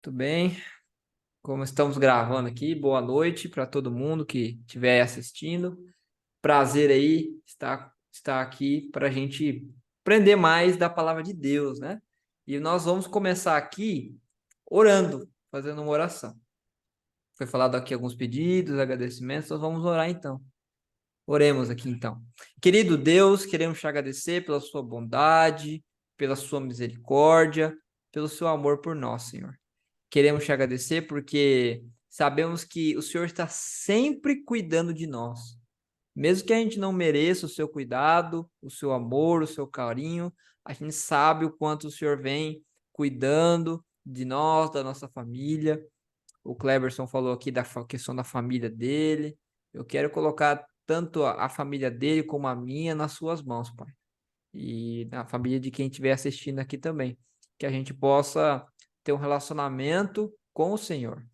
Tudo bem? Como estamos gravando aqui, boa noite para todo mundo que estiver assistindo. Prazer aí estar aqui para a gente aprender mais da palavra de Deus, né? E nós vamos começar aqui orando, fazendo uma oração. Foi falado aqui alguns pedidos, agradecimentos, nós vamos orar então. Oremos aqui então. Querido Deus, queremos te agradecer pela sua bondade, pela sua misericórdia, pelo seu amor por nós, Senhor. Queremos te agradecer porque sabemos que o Senhor está sempre cuidando de nós. Mesmo que a gente não mereça o seu cuidado, o seu amor, o seu carinho, a gente sabe o quanto o Senhor vem cuidando de nós, da nossa família. O Cleberson falou aqui da questão da família dele. Eu quero colocar tanto a família dele como a minha nas suas mãos, Pai. E na família de quem estiver assistindo aqui também. Que a gente possa ter um relacionamento com o Senhor.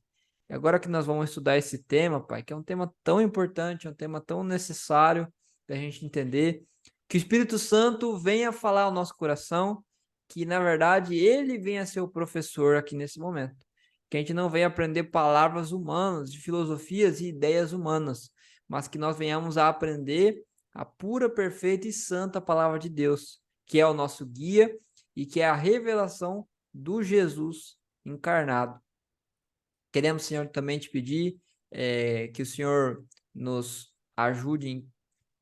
E agora que nós vamos estudar esse tema, Pai, que é um tema tão importante, um tema tão necessário da gente entender, que o Espírito Santo venha falar ao nosso coração, que na verdade ele venha ser o professor aqui nesse momento. Que a gente não venha aprender palavras humanas, de filosofias e ideias humanas, mas que nós venhamos a aprender a pura, perfeita e santa palavra de Deus, que é o nosso guia e que é a revelação do Jesus encarnado. Queremos, Senhor, também te pedir que o Senhor nos ajude em,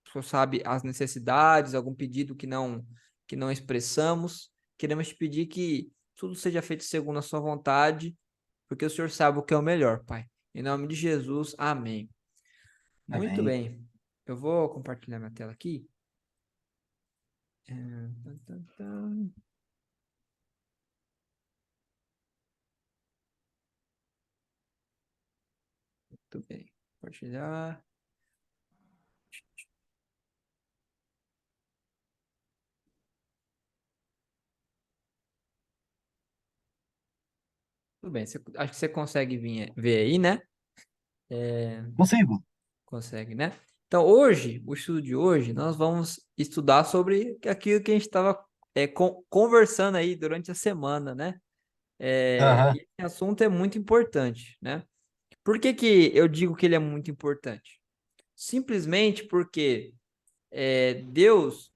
o Senhor sabe, as necessidades, algum pedido que não expressamos. Queremos te pedir que tudo seja feito segundo a sua vontade, porque o Senhor sabe o que é o melhor, Pai. Em nome de Jesus, amém. Muito Amém. bem. Eu vou compartilhar minha tela aqui. Muito bem. Compartilhar. Tudo bem. Acho que você consegue ver aí, né? Consigo. Consegue, né? Então, hoje, o estudo de hoje, nós vamos estudar sobre aquilo que a gente estava conversando aí durante a semana, né? Aham. Esse assunto é muito importante, né? Por que que eu digo que ele é muito importante? Simplesmente porque Deus,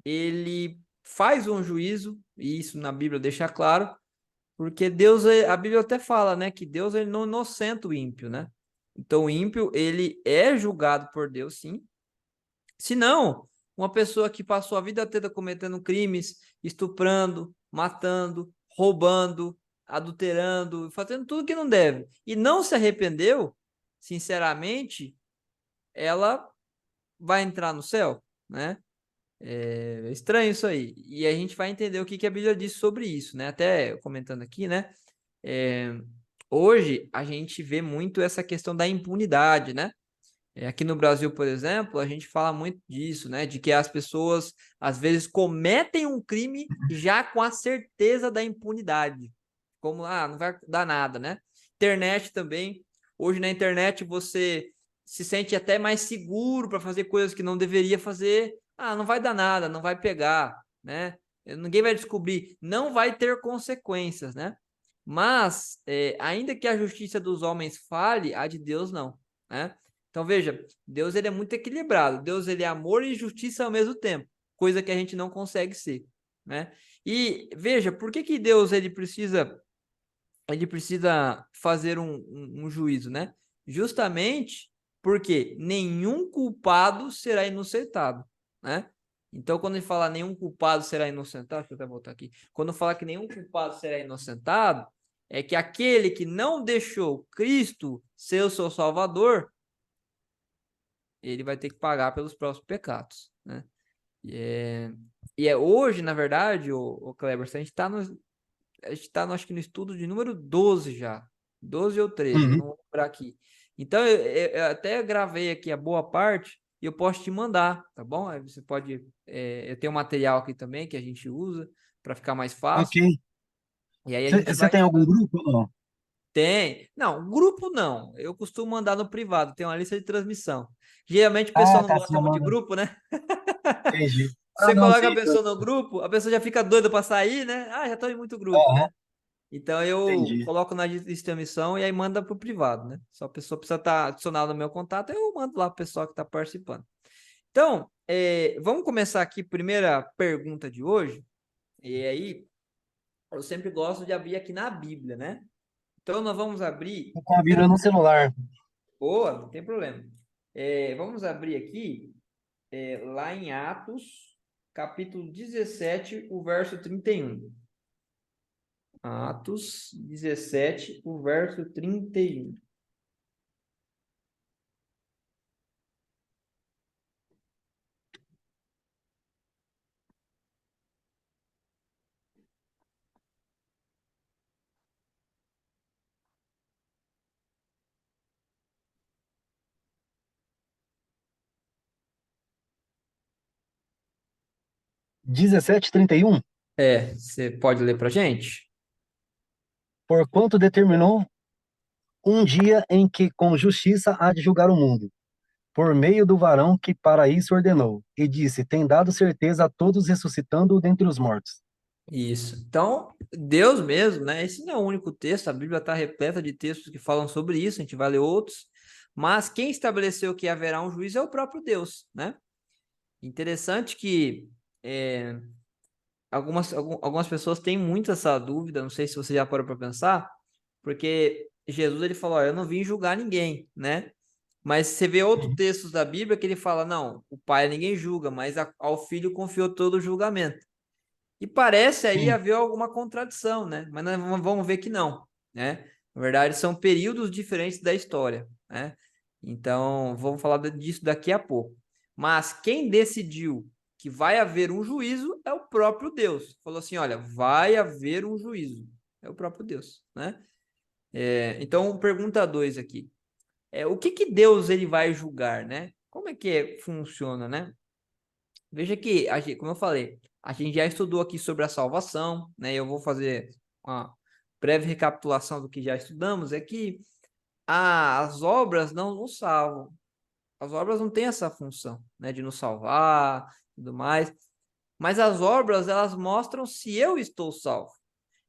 ele faz um juízo, e isso na Bíblia deixa claro, porque Deus, a Bíblia até fala, né, que Deus ele não inocenta o ímpio, né? Então, o ímpio, ele é julgado por Deus, sim. Se não, uma pessoa que passou a vida toda cometendo crimes, estuprando, matando, roubando, adulterando, fazendo tudo que não deve, e não se arrependeu, sinceramente, ela vai entrar no céu, né? É estranho isso aí. E a gente vai entender o que que a Bíblia diz sobre isso, né? Até comentando aqui, né? É, hoje a gente vê muito essa questão da impunidade, né? Aqui no Brasil, por exemplo, a gente fala muito disso, né? De que as pessoas às vezes cometem um crime já com a certeza da impunidade. Como, não vai dar nada, né? Internet também. Hoje na internet você se sente até mais seguro para fazer coisas que não deveria fazer. Não vai dar nada, não vai pegar, né? Ninguém vai descobrir, não vai ter consequências, né? Mas, ainda que a justiça dos homens fale, a de Deus não, né? Então veja, Deus ele é muito equilibrado. Deus ele é amor e justiça ao mesmo tempo, coisa que a gente não consegue ser, né? E veja, por que que Deus ele precisa fazer um juízo, né? Justamente porque nenhum culpado será inocentado, né? Então, quando ele fala nenhum culpado será inocentado, deixa eu até voltar aqui. Quando fala que nenhum culpado será inocentado, é que aquele que não deixou Cristo ser o seu Salvador, ele vai ter que pagar pelos próprios pecados, né? E hoje, na verdade, o Kleber, a gente tá, acho que no estudo de número 12 já. 12 ou 13, eu Uhum. não vou lembrar aqui. Então, eu até gravei aqui a boa parte e eu posso te mandar, tá bom? Aí você pode. Eu tenho um material aqui também que a gente usa para ficar mais Ok. fácil. E aí a gente Você vai. tem algum grupo ou não? Tem. Não, grupo não. Eu costumo mandar no privado, tem uma lista de transmissão. Geralmente o pessoal Ah, não tá. Você gosta já muito de manda. grupo, né? Entendi. Ah, Você não, coloca a sim. pessoa no grupo, a pessoa já fica doida para sair, né? Já tô em muito grupo, Aham. né? Então eu Entendi. coloco na lista de emissão e aí manda para o privado, né? Só a pessoa precisa estar adicionada no meu contato, eu mando lá para o pessoal que está participando. Então, vamos começar aqui, primeira pergunta de hoje. E aí, eu sempre gosto de abrir aqui na Bíblia, né? Então, nós vamos abrir. Tô com a Bíblia no celular. Boa, não tem problema. Vamos abrir aqui, lá em Atos, capítulo 17, o verso 31. Atos 17, o verso 31. 17:31. Você pode ler para gente? Porquanto determinou um dia em que com justiça há de julgar o mundo, por meio do varão que para isso ordenou, e disse: tem dado certeza a todos, ressuscitando dentre os mortos. Isso. Então, Deus mesmo, né? Esse não é o único texto, a Bíblia está repleta de textos que falam sobre isso, a gente vai ler outros, mas quem estabeleceu que haverá um juiz é o próprio Deus, né? Interessante que algumas pessoas têm muito essa dúvida, não sei se você já parou para pensar, porque Jesus ele falou: "Ó, eu não vim julgar ninguém, né? Mas você vê outros Uhum. textos da Bíblia que ele fala: não, o pai ninguém julga, mas ao filho confiou todo o julgamento. E parece aí Sim, haver alguma contradição, né? Mas nós vamos ver que não, né? Na verdade, são períodos diferentes da história, né? Então, vamos falar disso daqui a pouco. Mas quem decidiu que vai haver um juízo é o próprio Deus. Falou assim: olha, vai haver um juízo. É o próprio Deus, né? Então, pergunta 2 aqui. O que que Deus ele vai julgar, né? Como é que funciona, né? Veja que, como eu falei, a gente já estudou aqui sobre a salvação, né? Eu vou fazer uma breve recapitulação do que já estudamos. É que as obras não nos salvam. As obras não têm essa função, né? De nos salvar, e tudo mais. Mas as obras, elas mostram se eu estou salvo.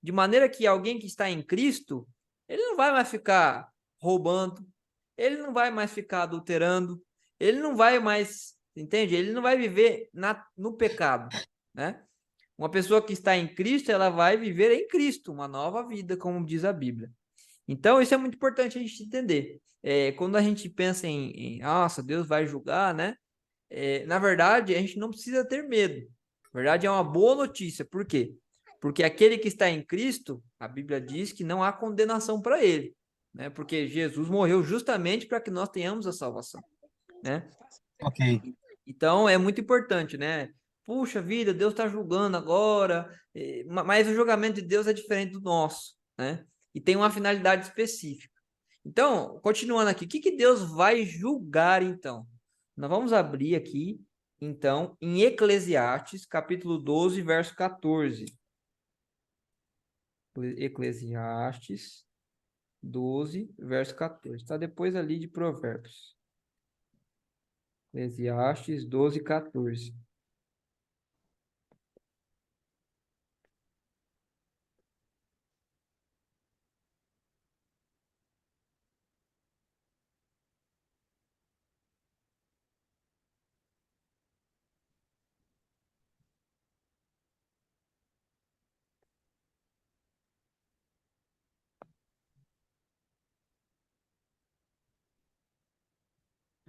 De maneira que alguém que está em Cristo, ele não vai mais ficar roubando, ele não vai mais ficar adulterando, ele não vai mais, entende? Ele não vai viver no pecado, né? Uma pessoa que está em Cristo, ela vai viver em Cristo, uma nova vida, como diz a Bíblia. Então, isso é muito importante a gente entender. Quando a gente pensa nossa, Deus vai julgar, né? Na verdade, a gente não precisa ter medo. Na verdade, é uma boa notícia. Por quê? Porque aquele que está em Cristo, a Bíblia diz que não há condenação para ele, né? Porque Jesus morreu justamente para que nós tenhamos a salvação, né? ok. Então, é muito importante, né? Puxa vida, Deus está julgando agora, mas o julgamento de Deus é diferente do nosso, né? E tem uma finalidade específica. Então, continuando aqui, o que que Deus vai julgar então? Nós vamos abrir aqui, então, em Eclesiastes, capítulo 12, verso 14. Eclesiastes 12, verso 14. Está depois ali de Provérbios. Eclesiastes 12, 14.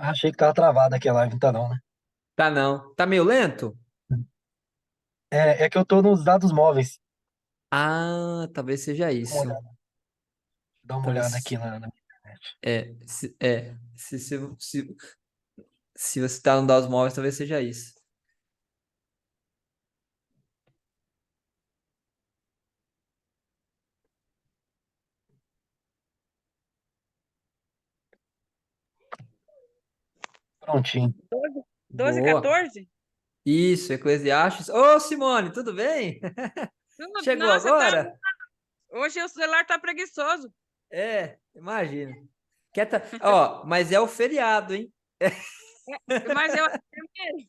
Achei que tava travada aqui a live, não tá não, né? Tá não. Tá meio lento? É que eu tô nos dados móveis. Ah, talvez seja Dá uma isso. olhada, dá uma olhada aqui Talvez. na minha internet. Se você está no dados móveis, talvez seja isso. Prontinho. 12, Boa. 14? Isso, Eclesiastes. Ô, Simone, tudo bem? Chegou Nossa, tá. agora? Hoje o celular tá preguiçoso. Imagina. Ó, mas é o feriado, hein? Mas eu terminei.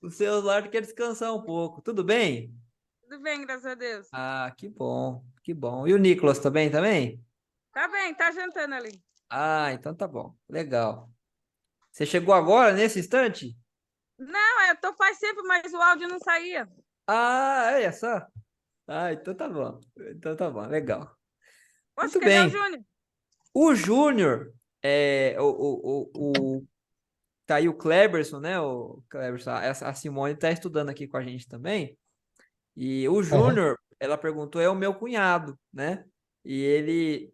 O celular quer descansar um pouco. Tudo bem? Tudo bem, graças a Deus. Ah, que bom, que bom. E o Nicolas também, também? Tá bem, tá jantando ali. Ah, então tá bom. Legal. Você chegou agora, nesse instante? Não, eu tô faz tempo, mas o áudio não saía. Ah, olha só. Ah, então tá bom. Então tá bom, legal. Poxa, Muito cadê o bem. Júnior? O Júnior, tá aí o Kleberson, né? O Kleberson, a Simone tá estudando aqui com a gente também. E o Aham. Júnior, ela perguntou, é o meu cunhado, né? E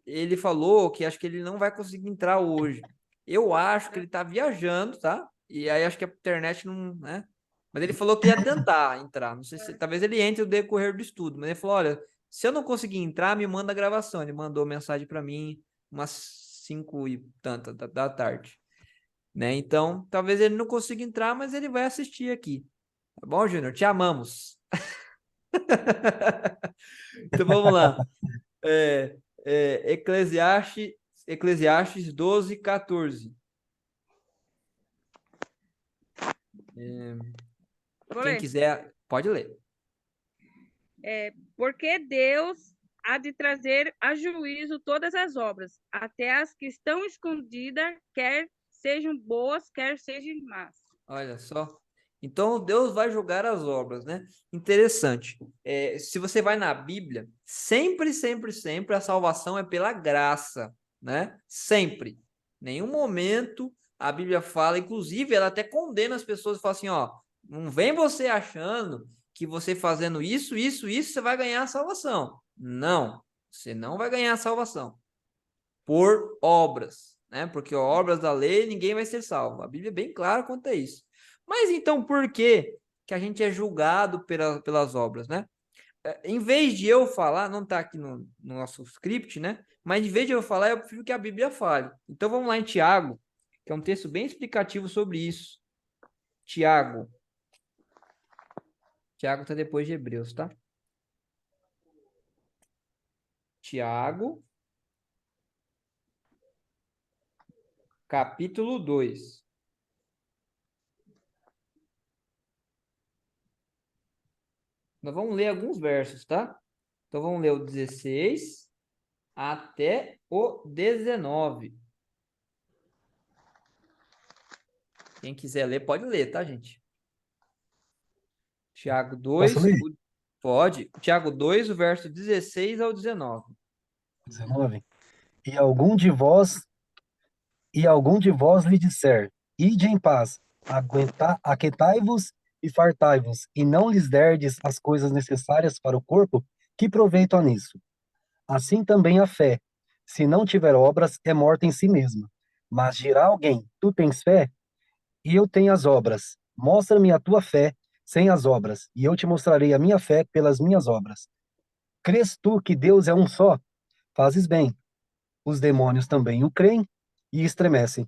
ele falou que acho que ele não vai conseguir entrar hoje. Eu acho que ele tá viajando, tá? E aí acho que a internet não, né? Mas ele falou que ia tentar entrar. Não sei se talvez ele entre no decorrer do estudo, mas ele falou: olha, se eu não conseguir entrar, me manda a gravação. Ele mandou mensagem para mim umas 5 e tanta da tarde, né? Então, talvez ele não consiga entrar, mas ele vai assistir aqui. Tá bom, Júnior? Te amamos. Então vamos lá. É, Eclesiastes 12, 14. Vou Quem ler. quiser, pode ler. Porque Deus há de trazer a juízo todas as obras, até as que estão escondidas, quer sejam boas, quer sejam más. Olha só. Então Deus vai julgar as obras, né? Interessante. Se você vai na Bíblia, sempre, sempre, sempre a salvação é pela graça, né? Sempre. Nenhum momento a Bíblia fala, inclusive ela até condena as pessoas e fala assim, ó, não vem você achando que você fazendo isso, isso, isso, você vai ganhar a salvação. Não, você não vai ganhar a salvação por obras, né? Porque obras da lei ninguém vai ser salvo. A Bíblia é bem clara quanto a isso. Mas então por que que a gente é julgado pelas obras, né? Em vez de eu falar, não está aqui no nosso script, né? Mas em vez de eu falar, eu prefiro que a Bíblia fale. Então vamos lá em Tiago, que é um texto bem explicativo sobre isso. Tiago. Tiago está depois de Hebreus, tá? Tiago, capítulo 2. Nós vamos ler alguns versos, tá? Então vamos ler o 16 até o 19. Quem quiser ler, pode ler, tá, gente? Tiago Posso 2, ler? pode. Tiago 2, o verso 16 ao 19. 19. E algum de vós, e algum de vós lhe disser, ide em paz, aquietai-vos e fartai-vos, e não lhes derdes as coisas necessárias para o corpo, que proveito há nisso? Assim também a fé, se não tiver obras, é morta em si mesma. Mas dirá alguém, tu tens fé, e eu tenho as obras. Mostra-me a tua fé sem as obras, e eu te mostrarei a minha fé pelas minhas obras. Crês tu que Deus é um só? Fazes bem. Os demônios também o creem e estremecem.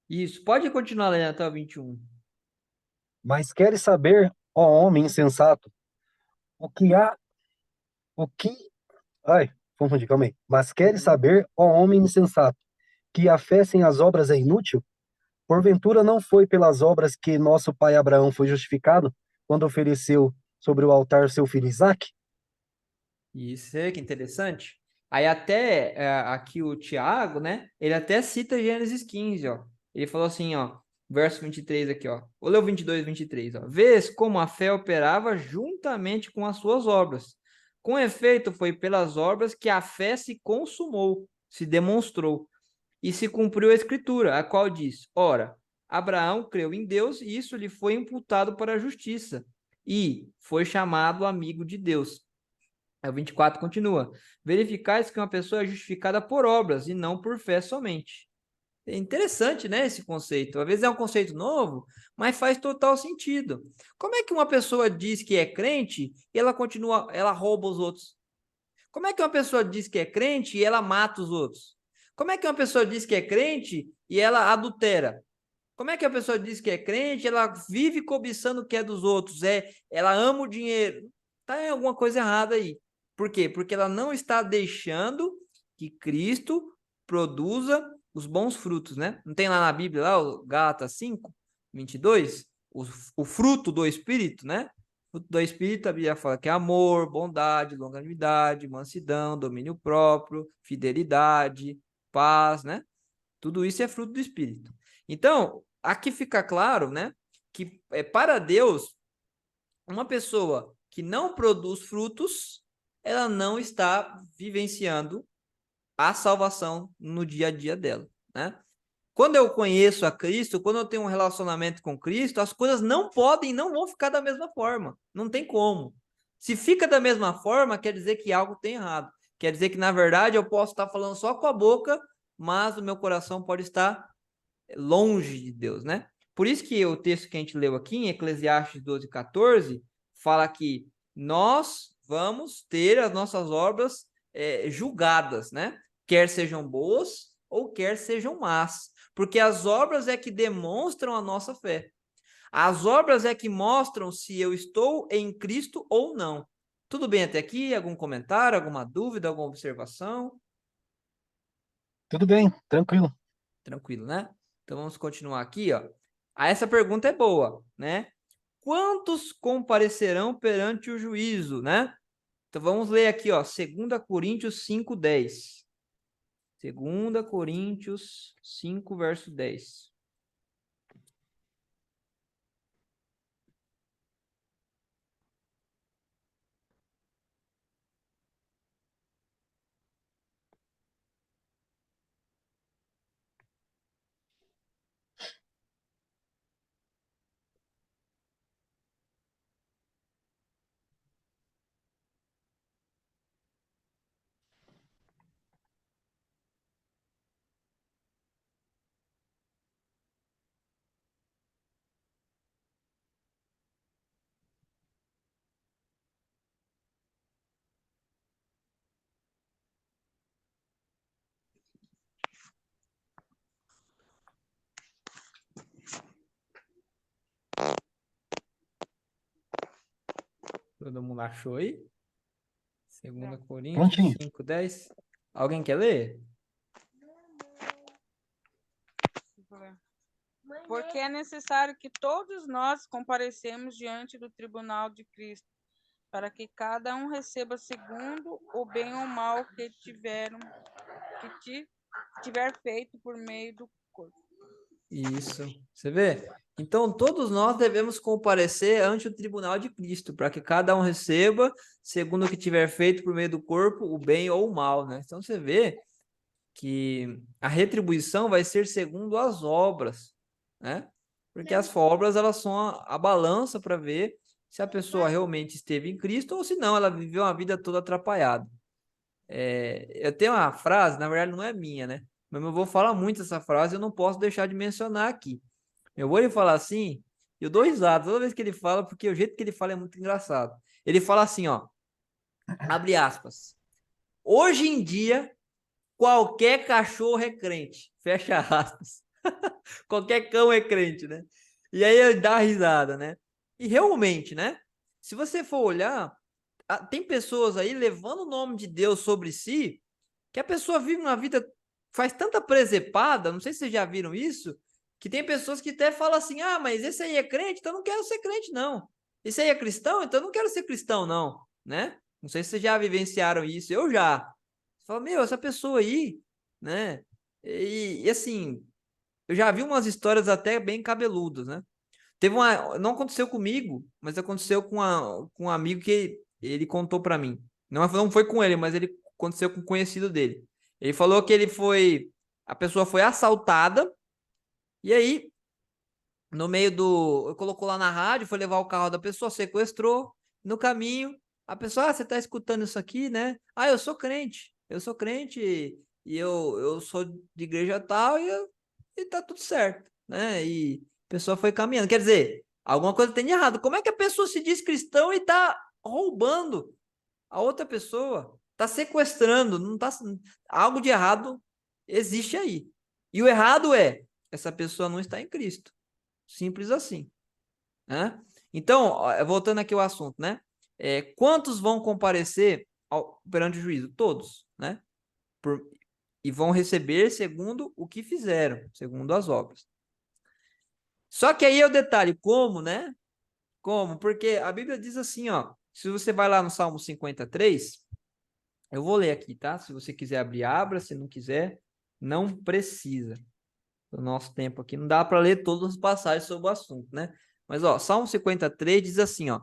Isso, pode continuar lendo até o 21. Mas queres saber, ó homem insensato, o que há, o que... Ai, confundi, calma aí. Mas queres Uhum. saber, ó homem insensato, que a fé sem as obras é inútil? Porventura não foi pelas obras que nosso pai Abraão foi justificado quando ofereceu sobre o altar seu filho Isaque? Isso é que interessante. Aí até aqui o Tiago, né? Ele até cita Gênesis 15, ó. Ele falou assim, ó, verso 23 aqui, ó. Vou ler o 22, 23, ó. Vês como a fé operava juntamente com as suas obras. Com efeito, foi pelas obras que a fé se consumou, se demonstrou, e se cumpriu a escritura, a qual diz: ora, Abraão creu em Deus e isso lhe foi imputado para a justiça, e foi chamado amigo de Deus. Aí o 24 continua: verificais que uma pessoa é justificada por obras e não por fé somente. É interessante, né, esse conceito. Às vezes é um conceito novo, mas faz total sentido. Como é que uma pessoa diz que é crente e ela continua, ela rouba os outros? Como é que uma pessoa diz que é crente e ela mata os outros? Como é que uma pessoa diz que é crente e ela adultera? Como é que a pessoa diz que é crente, ela vive cobiçando o que é dos outros, ela ama o dinheiro? Tá em alguma coisa errada aí. Por quê? Porque ela não está deixando que Cristo produza os bons frutos, né? Não tem lá na Bíblia, lá, o Gálatas 5, 22, o fruto do Espírito, né? Fruto do Espírito, a Bíblia fala que é amor, bondade, longanimidade, mansidão, domínio próprio, fidelidade, paz, né? Tudo isso é fruto do Espírito. Então, aqui fica claro, né, que para Deus, uma pessoa que não produz frutos, ela não está vivenciando a salvação no dia a dia dela, né? Quando eu conheço a Cristo, quando eu tenho um relacionamento com Cristo, as coisas não podem, não vão ficar da mesma forma. Não tem como. Se fica da mesma forma, quer dizer que algo tem errado. Quer dizer que, na verdade, eu posso estar falando só com a boca, mas o meu coração pode estar longe de Deus, né? Por isso que o texto que a gente leu aqui, em Eclesiastes 12:14, fala que nós vamos ter as nossas obras julgadas, né? Quer sejam boas ou quer sejam más. Porque as obras é que demonstram a nossa fé. As obras é que mostram se eu estou em Cristo ou não. Tudo bem até aqui? Algum comentário, alguma dúvida, alguma observação? Tudo bem, tranquilo. Tranquilo, né? Então vamos continuar aqui, ó. Essa pergunta é boa, né? Quantos comparecerão perante o juízo, né? Então vamos ler aqui, ó, 2 Coríntios 5:10. 2 Coríntios 5, verso 10. Todo mundo achou aí? 2 Coríntios Prontinho. 5:10. Alguém quer ler? Porque é necessário que todos nós comparecemos diante do tribunal de Cristo, para que cada um receba segundo o bem ou mal que tiver feito por meio do corpo. Isso. Você vê? Então, todos nós devemos comparecer ante o tribunal de Cristo, para que cada um receba, segundo o que tiver feito por meio do corpo, o bem ou o mal, né? Então, você vê que a retribuição vai ser segundo as obras, né? Porque as obras, elas são a balança para ver se a pessoa realmente esteve em Cristo ou se não, ela viveu uma vida toda atrapalhada. Eu tenho uma frase, na verdade não é minha, né? Mas eu vou falar muito essa frase, eu não posso deixar de mencionar aqui. Eu vou lhe falar assim, eu dou risada toda vez que ele fala, porque o jeito que ele fala é muito engraçado. Ele fala assim, ó, abre aspas. Hoje em dia, qualquer cachorro é crente, fecha aspas. Qualquer cão é crente, né? E aí ele dá risada, né? E realmente, né? Se você for olhar, tem pessoas aí levando o nome de Deus sobre si, que a pessoa vive uma vida, faz tanta presepada, não sei se vocês já viram isso, que tem pessoas que até falam assim, ah, mas esse aí é crente, então eu não quero ser crente, não. Esse aí é cristão, então eu não quero ser cristão, não, né? Não sei se vocês já vivenciaram isso, eu já. Você fala, meu, essa pessoa aí, né? E assim, eu já vi umas histórias até bem cabeludas, né? Teve uma, não aconteceu comigo, mas aconteceu com um amigo que ele contou para mim. Não foi com ele, mas ele aconteceu com um conhecido dele. Ele falou que a pessoa foi assaltada e aí no meio do, colocou lá na rádio, foi levar o carro da pessoa, sequestrou. No caminho, a pessoa, você tá escutando isso aqui, né? Ah, eu sou crente e eu sou de igreja tal e tá tudo certo, né? E a pessoa foi caminhando. Quer dizer, alguma coisa tem de errado. Como é que a pessoa se diz cristão e tá roubando a outra pessoa? Tá sequestrando, não tá, algo de errado existe aí. E o errado é, essa pessoa não está em Cristo. Simples assim, né? Então, voltando aqui ao assunto, né? Quantos vão comparecer perante o juízo? Todos, né? E vão receber segundo o que fizeram, segundo as obras. Só que aí é o detalhe, como, né? Como? Porque a Bíblia diz assim, ó, se você vai lá no Salmo 53, eu vou ler aqui, tá? Se você quiser abrir, abra, se não quiser, não precisa. O nosso tempo aqui não dá para ler todas as passagens sobre o assunto, né? Mas, ó, Salmo 53 diz assim, ó: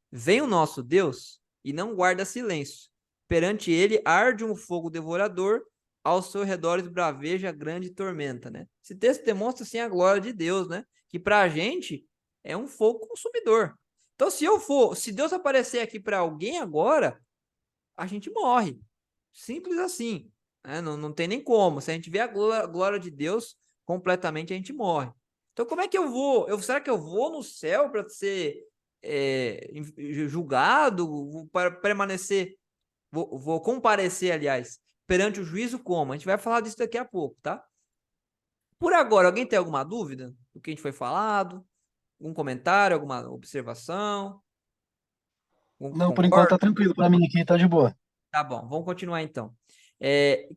Vem o nosso Deus e não guarda silêncio. Perante ele arde um fogo devorador, ao seu redor braveja grande tormenta, né? Esse texto demonstra, assim, a glória de Deus, né? Que para a gente é um fogo consumidor. Então, se Deus aparecer aqui para alguém agora, a gente morre. Simples assim, né? Não tem nem como. Se a gente vê a glória de Deus completamente, a gente morre. Então, como é que eu vou? Será que eu vou no céu para ser julgado? Para permanecer? Vou comparecer, aliás, perante o juízo como? A gente vai falar disso daqui a pouco, tá? Por agora, alguém tem alguma dúvida do que a gente foi falado? Algum comentário, alguma observação? Não, por enquanto Concorda? tá tranquilo para mim aqui, tá de boa. Tá bom, vamos continuar então.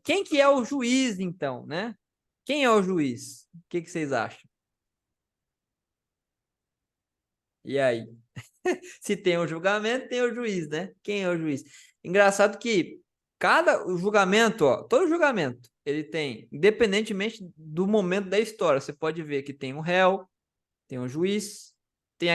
Quem que é o juiz, então, né? Quem é o juiz? O que vocês acham? E aí? Se tem o julgamento, tem o juiz, né? Quem é o juiz? Engraçado que o julgamento, ó, todo julgamento, ele tem, independentemente do momento da história, você pode ver que tem um réu, tem um juiz, tem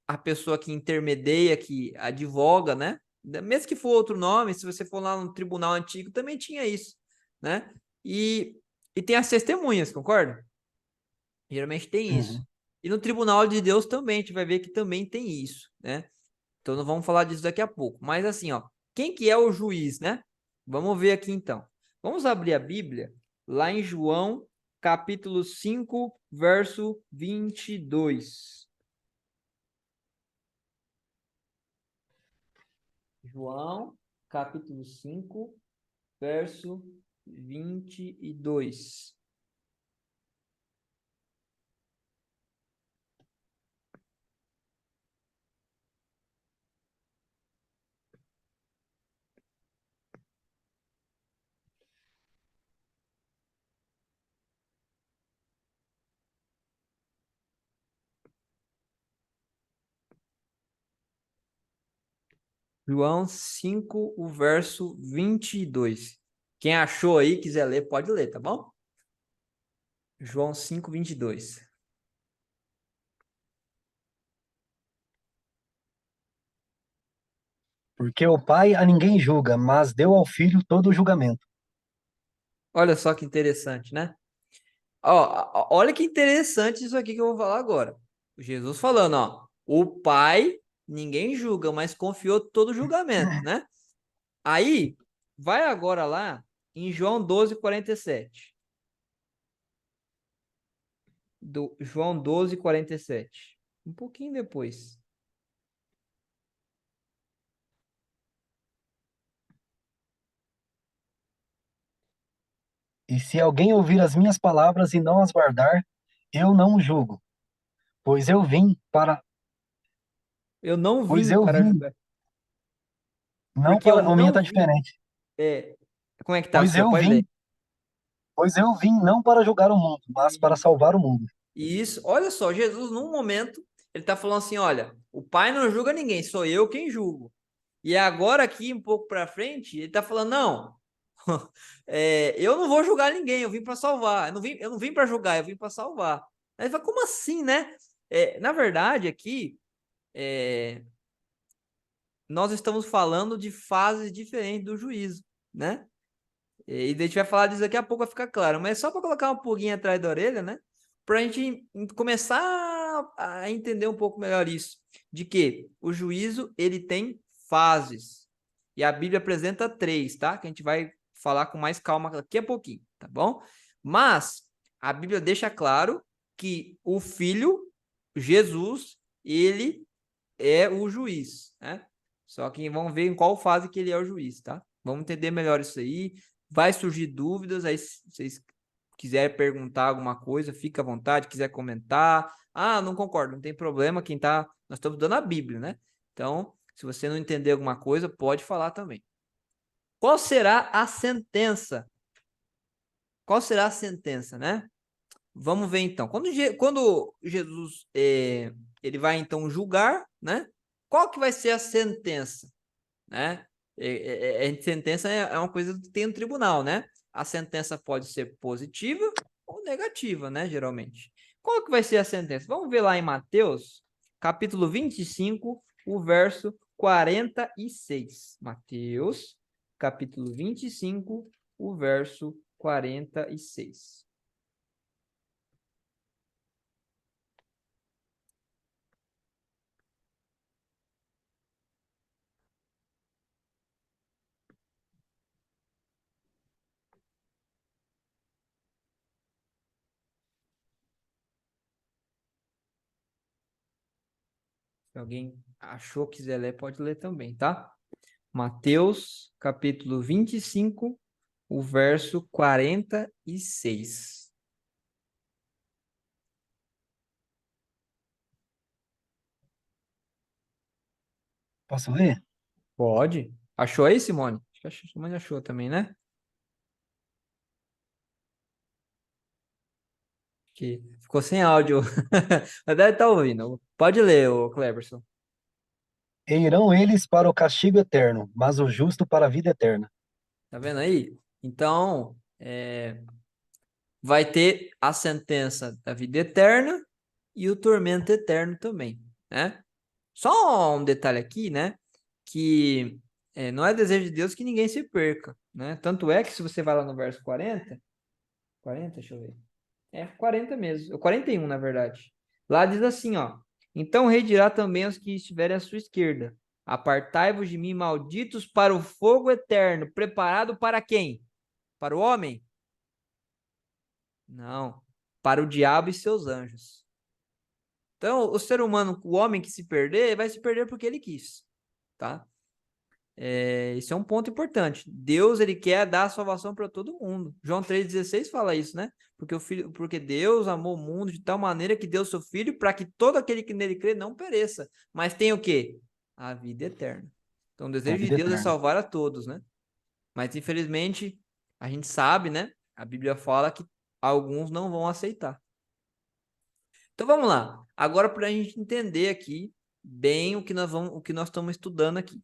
a pessoa que intermedia, que advoga, né? Mesmo que for outro nome, se você for lá no tribunal antigo, também tinha isso, né? E tem as testemunhas, concorda? Geralmente tem isso. Uhum. E no tribunal de Deus também, a gente vai ver que também tem isso, né? Então, não vamos falar disso daqui a pouco. Mas assim, ó, quem que é o juiz, né? Vamos ver aqui então. Vamos abrir a Bíblia lá em João, capítulo 5, verso 22. João, capítulo 5, verso 22. João 5, o verso 22. Quem achou aí, quiser ler, pode ler, tá bom? João 5, 22. Porque o Pai a ninguém julga, mas deu ao Filho todo o julgamento. Olha só que interessante, né? Olha que interessante isso aqui que eu vou falar agora. Jesus falando, ó, o Pai ninguém julga, mas confiou todo o julgamento, né? Aí, vai agora lá em João 12, 47. João 12, 47. Um pouquinho depois. E se alguém ouvir as minhas palavras e não as guardar, eu não o julgo, pois eu vim para, Eu não pois vim eu para vim, julgar, não porque eu para, a minha não tá vim. diferente. É, como é que tá o Pois seu? eu Pode ler. vim, pois eu vim não para julgar o mundo, mas para salvar o mundo. E isso, olha só, Jesus, num momento, ele tá falando assim: olha, o Pai não julga ninguém, sou eu quem julgo. E agora, aqui, um pouco para frente, ele tá falando: não, eu não vou julgar ninguém, eu vim para salvar. Eu não vim para julgar, eu vim para salvar. Aí ele fala: como assim, né? Na verdade, aqui, é, nós estamos falando de fases diferentes do juízo, né? E a gente vai falar disso daqui a pouco, vai ficar claro. Mas só para colocar uma pulguinha atrás da orelha, né? Para a gente começar a entender um pouco melhor isso. De que o juízo, ele tem fases. E a Bíblia apresenta três, tá? Que a gente vai falar com mais calma daqui a pouquinho, tá bom? Mas a Bíblia deixa claro que o Filho, Jesus, ele é o juiz, né? Só que vamos ver em qual fase que ele é o juiz, tá? Vamos entender melhor isso aí. Vai surgir dúvidas, aí se vocês quiserem perguntar alguma coisa, fica à vontade, quiser comentar. Ah, não concordo, não tem problema, nós estamos dando a Bíblia, né? Então, se você não entender alguma coisa, pode falar também. Qual será a sentença? Qual será a sentença, né? Vamos ver então. Quando Jesus ele vai então julgar, né? Qual que vai ser a sentença, né? Sentença é uma coisa que tem no tribunal, né? A sentença pode ser positiva ou negativa, né? Geralmente. Qual que vai ser a sentença? Vamos ver lá em Mateus, capítulo 25, o verso 46. Mateus, capítulo 25, o verso 46. Se alguém achou, quiser ler, pode ler também, tá? Mateus, capítulo 25, o verso 46. Posso ler? Pode. Achou aí, Simone? Acho que a Simone achou também, né? Que ficou sem áudio. Mas deve estar ouvindo. Pode ler, ô Cleberson. E irão eles para o castigo eterno, mas o justo para a vida eterna. Tá vendo aí? Então, vai ter a sentença da vida eterna e o tormento eterno também, né? Só um detalhe aqui, né? Que não é desejo de Deus que ninguém se perca, né? Tanto é que se você vai lá no verso 40, deixa eu ver. 40 mesmo, 41 na verdade. Lá diz assim, ó: Então o rei dirá também aos que estiverem à sua esquerda: Apartai-vos de mim, malditos, para o fogo eterno, preparado para quem? Para o homem? Não, para o diabo e seus anjos. Então, o ser humano, o homem que se perder, vai se perder porque ele quis, tá? Isso é um ponto importante. Deus, ele quer dar a salvação para todo mundo. João 3,16 fala isso, né? Porque Deus amou o mundo de tal maneira que deu seu filho para que todo aquele que nele crê não pereça, mas tenha o quê? A vida eterna. Então, o A desejo de vida Deus é eterna. salvar a todos, né? Mas, infelizmente, a gente sabe, né? A Bíblia fala que alguns não vão aceitar. Então, vamos lá. Agora, para a gente entender aqui bem o que nós estamos estudando aqui.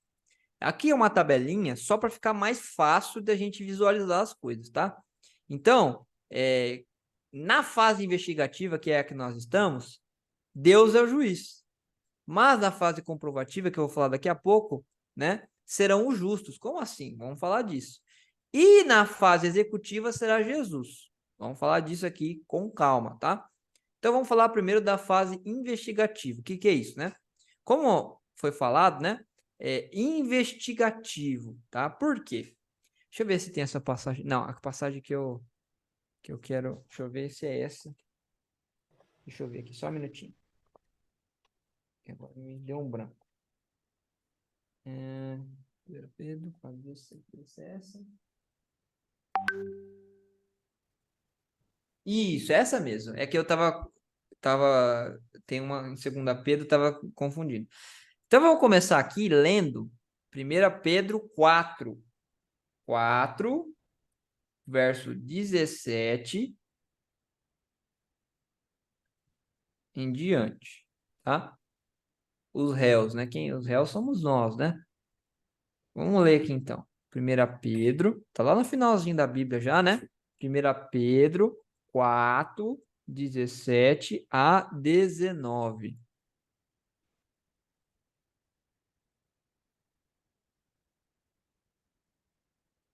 Aqui é uma tabelinha só para ficar mais fácil da gente visualizar as coisas, tá? Então, na fase investigativa, que é a que nós estamos, Deus é o juiz. Mas na fase comprovativa, que eu vou falar daqui a pouco, né, serão os justos. Como assim? Vamos falar disso. E na fase executiva será Jesus. Vamos falar disso aqui com calma, tá? Então vamos falar primeiro da fase investigativa. O que que é isso, né? Como foi falado, né? É investigativo, tá? Por quê? Deixa eu ver se tem essa passagem. Não, a passagem que eu quero. Deixa eu ver se é essa. Deixa eu ver aqui, só um minutinho. Agora me deu um branco. É, Pedro, pode ver se é essa. Isso, essa mesmo. É que eu tem uma em 2 Pedro, tava confundindo. Então vamos começar aqui lendo 1 Pedro 4, verso 17 em diante, tá? Os réus, né? Os réus somos nós, né? Vamos ler aqui então. 1 Pedro, tá lá no finalzinho da Bíblia já, né? 1 Pedro 4, 17 a 19.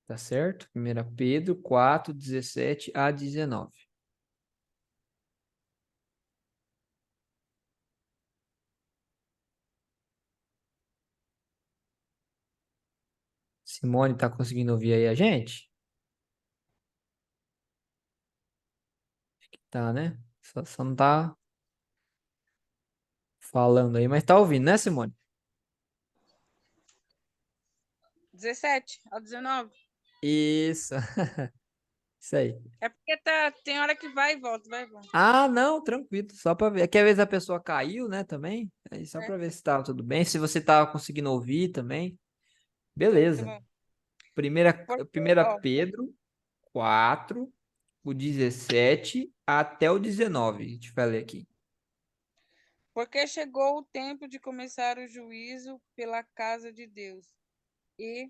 Tá certo? 1 Pedro 4, 17 a 19. Simone, tá conseguindo ouvir aí a gente? Tá, né? Só não tá falando aí, mas tá ouvindo, né, Simone? 17 ao 19. Isso, isso aí. É porque tem hora que vai e volta, vai e volta. Ah, não, tranquilo, só para ver. É que às vezes a pessoa caiu, né, também. Aí só É, para ver se tava tudo bem, se você tava conseguindo ouvir também. tá Beleza. bom. Primeira Ó, Pedro 4, o 17 até o 19. A gente vai ler aqui. Porque chegou o tempo de começar o juízo pela casa de Deus, e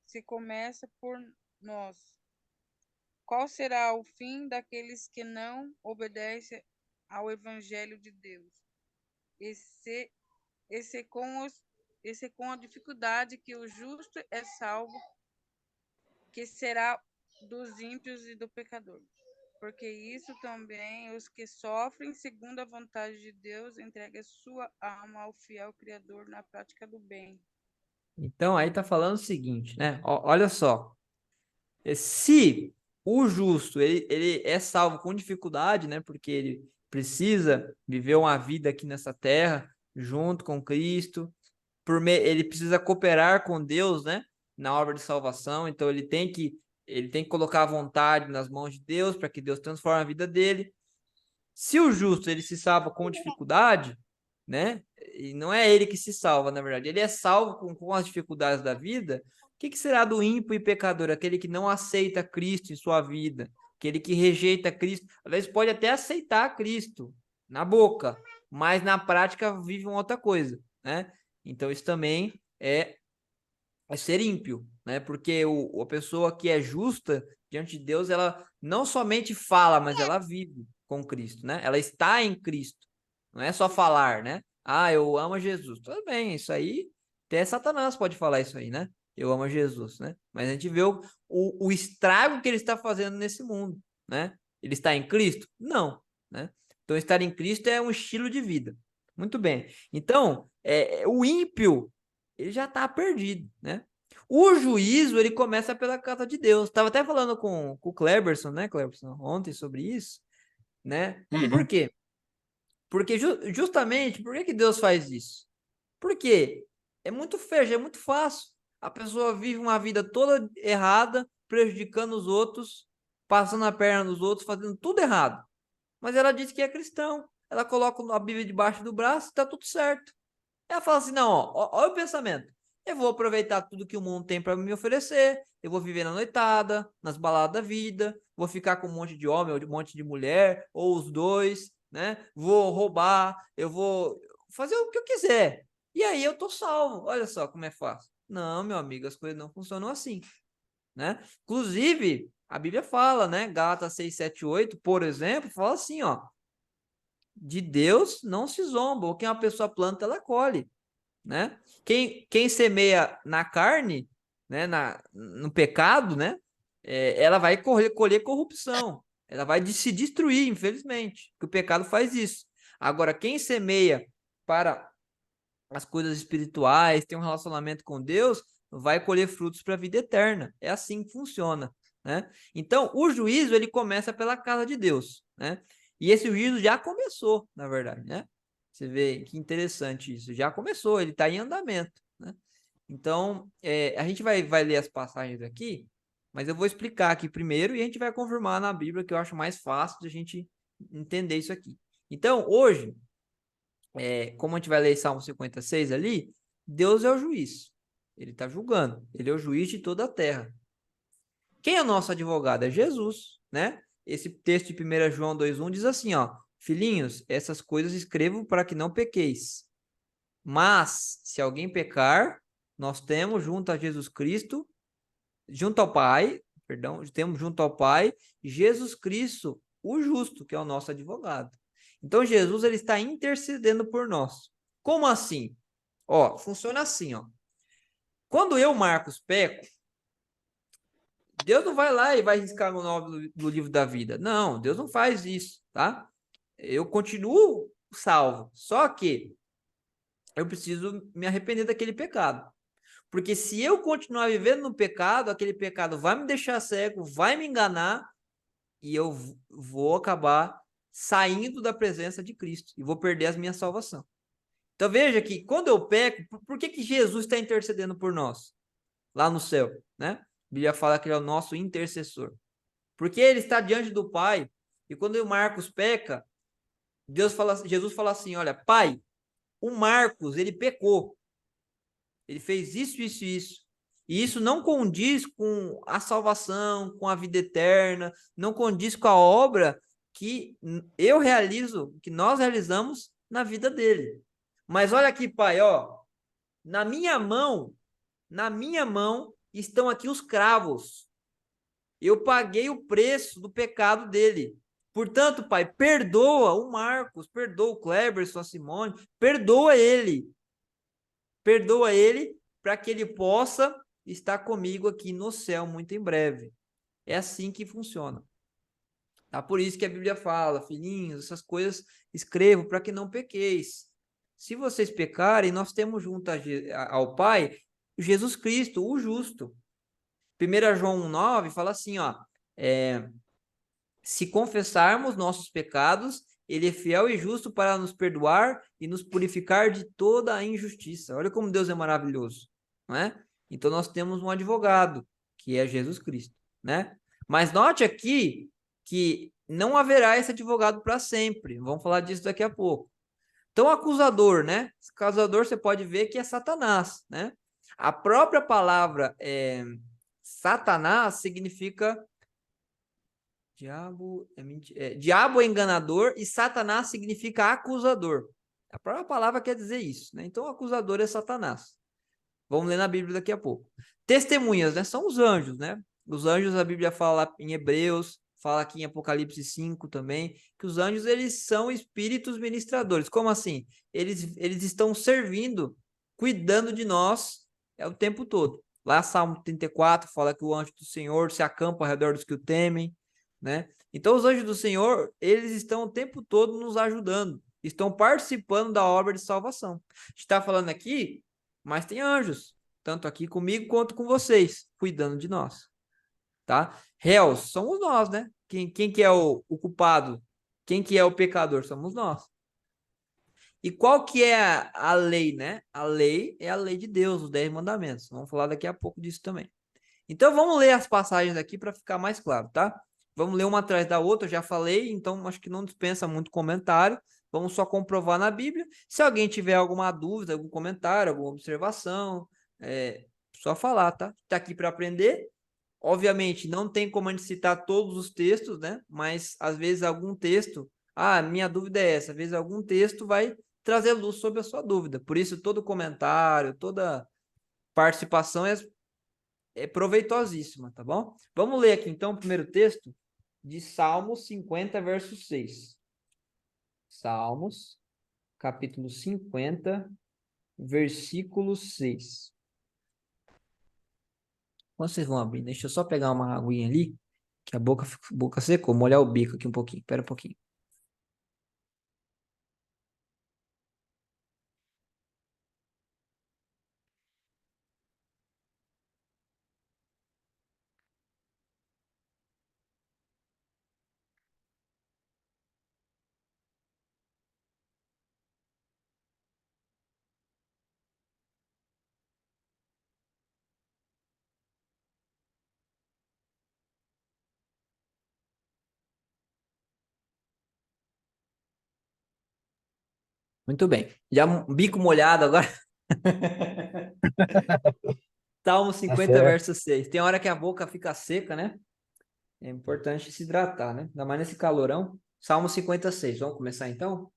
se começa por nós. Qual será o fim daqueles que não obedecem ao Evangelho de Deus? Esse, esse com a dificuldade que o justo é salvo, que será dos ímpios e do pecador. Porque isso também os que sofrem segundo a vontade de Deus entregam sua alma ao fiel Criador na prática do bem. Então, aí tá falando o seguinte, né? Olha só. Se o justo, ele é salvo com dificuldade, né? Porque ele precisa viver uma vida aqui nessa terra, junto com Cristo. Ele precisa cooperar com Deus, né? Na obra de salvação. Então, ele tem que colocar a vontade nas mãos de Deus para que Deus transforme a vida dele. Se o justo ele se salva com dificuldade, né? E não é ele que se salva, na verdade. Ele é salvo com as dificuldades da vida. O que será do ímpio e pecador? Aquele que não aceita Cristo em sua vida, aquele que rejeita Cristo. Às vezes pode até aceitar Cristo na boca, mas na prática vive uma outra coisa, né? Então isso também é ser ímpio, né? Porque a pessoa que é justa diante de Deus, ela não somente fala, mas ela vive com Cristo, né? Ela está em Cristo. Não é só falar, né? Ah, eu amo Jesus. Tudo bem, isso aí, até Satanás pode falar isso aí, né? Eu amo Jesus, né? Mas a gente vê o estrago que ele está fazendo nesse mundo, né? Ele está em Cristo? Não, né? Então, estar em Cristo é um estilo de vida. Muito bem. Então, o ímpio, ele já está perdido, né? O juízo, ele começa pela casa de Deus. Estava até falando com o Cleberson, né, Cleberson, ontem sobre isso, né? Por quê? Porque justamente, por que Deus faz isso? Porque é muito feio, é muito fácil. A pessoa vive uma vida toda errada, prejudicando os outros, passando a perna nos outros, fazendo tudo errado. Mas ela diz que é cristão. Ela coloca a Bíblia debaixo do braço e está tudo certo. Ela fala assim, não, ó o pensamento. Eu vou aproveitar tudo que o mundo tem para me oferecer. Eu vou viver na noitada, nas baladas da vida. Vou ficar com um monte de homem ou um monte de mulher, ou os dois, né? Vou roubar, eu vou fazer o que eu quiser. E aí eu tô salvo. Olha só como é fácil. Não, meu amigo, as coisas não funcionam assim, né? Inclusive, a Bíblia fala, né? Gálatas 6, 7, 8, por exemplo, fala assim, ó. De Deus não se zomba. O que uma pessoa planta, ela colhe, né? Quem semeia na carne, né, no pecado, né, ela vai colher corrupção, ela vai se destruir, infelizmente, que o pecado faz isso. Agora, quem semeia para as coisas espirituais, tem um relacionamento com Deus, vai colher frutos para a vida eterna. É assim que funciona, né? Então, o juízo, ele começa pela casa de Deus, né? E esse juízo já começou, na verdade, né? Você vê que interessante isso. Já começou, ele está em andamento, né? Então, a gente vai ler as passagens aqui, mas eu vou explicar aqui primeiro e a gente vai confirmar na Bíblia, que eu acho mais fácil de a gente entender isso aqui. Então, hoje, como a gente vai ler Salmo 56 ali, Deus é o juiz. Ele está julgando. Ele é o juiz de toda a terra. Quem é o nosso advogado? É Jesus, né? Esse texto de 1 João 2,1 diz assim, ó, filhinhos, essas coisas escrevo para que não pequeis. Mas, se alguém pecar, nós temos junto a Jesus Cristo, junto ao Pai, perdão, temos junto ao Pai, Jesus Cristo, o justo, que é o nosso advogado. Então, Jesus, ele está intercedendo por nós. Como assim? Ó, funciona assim, ó. Quando eu, Marcos, peco, Deus não vai lá e vai riscar meu nome do livro da vida. Não, Deus não faz isso, tá? Eu continuo salvo. Só que eu preciso me arrepender daquele pecado. Porque se eu continuar vivendo no pecado, aquele pecado vai me deixar cego, vai me enganar e eu vou acabar saindo da presença de Cristo e vou perder a minha salvação. Então veja que quando eu peco, por que Jesus está intercedendo por nós lá no céu, né? A Bíblia fala que ele é o nosso intercessor. Porque ele está diante do Pai e quando o Marcos peca, Jesus fala assim, olha, Pai, o Marcos, ele pecou. Ele fez isso, isso e isso. E isso não condiz com a salvação, com a vida eterna, não condiz com a obra que eu realizo, que nós realizamos na vida dele. Mas olha aqui, pai, ó, na minha mão estão aqui os cravos. Eu paguei o preço do pecado dele. Portanto, pai, perdoa o Marcos, perdoa o Cleberson, a Simone, perdoa ele. Perdoa ele para que ele possa estar comigo aqui no céu muito em breve. É assim que funciona. Tá? Por isso que a Bíblia fala, filhinhos, essas coisas escrevo para que não pequeis. Se vocês pecarem, nós temos junto ao Pai Jesus Cristo, o justo. 1 João 1,9 fala assim, ó, se confessarmos nossos pecados, ele é fiel e justo para nos perdoar e nos purificar de toda a injustiça. Olha como Deus é maravilhoso, não é? Então nós temos um advogado, que é Jesus Cristo, né? Mas note aqui que não haverá esse advogado para sempre. Vamos falar disso daqui a pouco. Então, o acusador, né? Esse acusador você pode ver que é Satanás, né? A própria palavra Satanás significa diabo é enganador e Satanás significa acusador. A própria palavra quer dizer isso, né? Então, o acusador é Satanás. Vamos ler na Bíblia daqui a pouco. Testemunhas, né? São os anjos, né? Os anjos, a Bíblia fala em Hebreus, fala aqui em Apocalipse 5 também, que os anjos, eles são espíritos ministradores. Como assim? Eles estão servindo, cuidando de nós o tempo todo. Lá, Salmo 34 fala que o anjo do Senhor se acampa ao redor dos que o temem, né? Então, os anjos do Senhor, eles estão o tempo todo nos ajudando, estão participando da obra de salvação. A gente está falando aqui, mas tem anjos, tanto aqui comigo quanto com vocês, cuidando de nós, tá? Réus somos nós, né? Quem que é o culpado? Quem que é o pecador? Somos nós. E qual que é a lei, né? A lei é a lei de Deus, os 10 mandamentos. Vamos falar daqui a pouco disso também. Então, vamos ler as passagens aqui para ficar mais claro, tá? Vamos ler uma atrás da outra, eu já falei, então acho que não dispensa muito comentário. Vamos só comprovar na Bíblia. Se alguém tiver alguma dúvida, algum comentário, alguma observação, só falar, tá? Tá aqui para aprender. Obviamente, não tem como a gente citar todos os textos, né? Mas, às vezes, algum texto... minha dúvida é essa. Às vezes, algum texto vai trazer luz sobre a sua dúvida. Por isso, todo comentário, toda participação é proveitosíssima, tá bom? Vamos ler aqui, então, o primeiro texto de Salmos 50, verso 6. Salmos, capítulo 50, versículo 6. Quando vocês vão abrir, deixa eu só pegar uma aguinha ali, que a boca secou. Molhar o bico aqui um pouquinho. Espera um pouquinho. Muito bem. Já bico molhado agora. Salmo Tá 50, certo. verso 6. Tem hora que a boca fica seca, né? É importante se hidratar, né? Ainda mais nesse calorão. Salmo 56. Vamos começar então?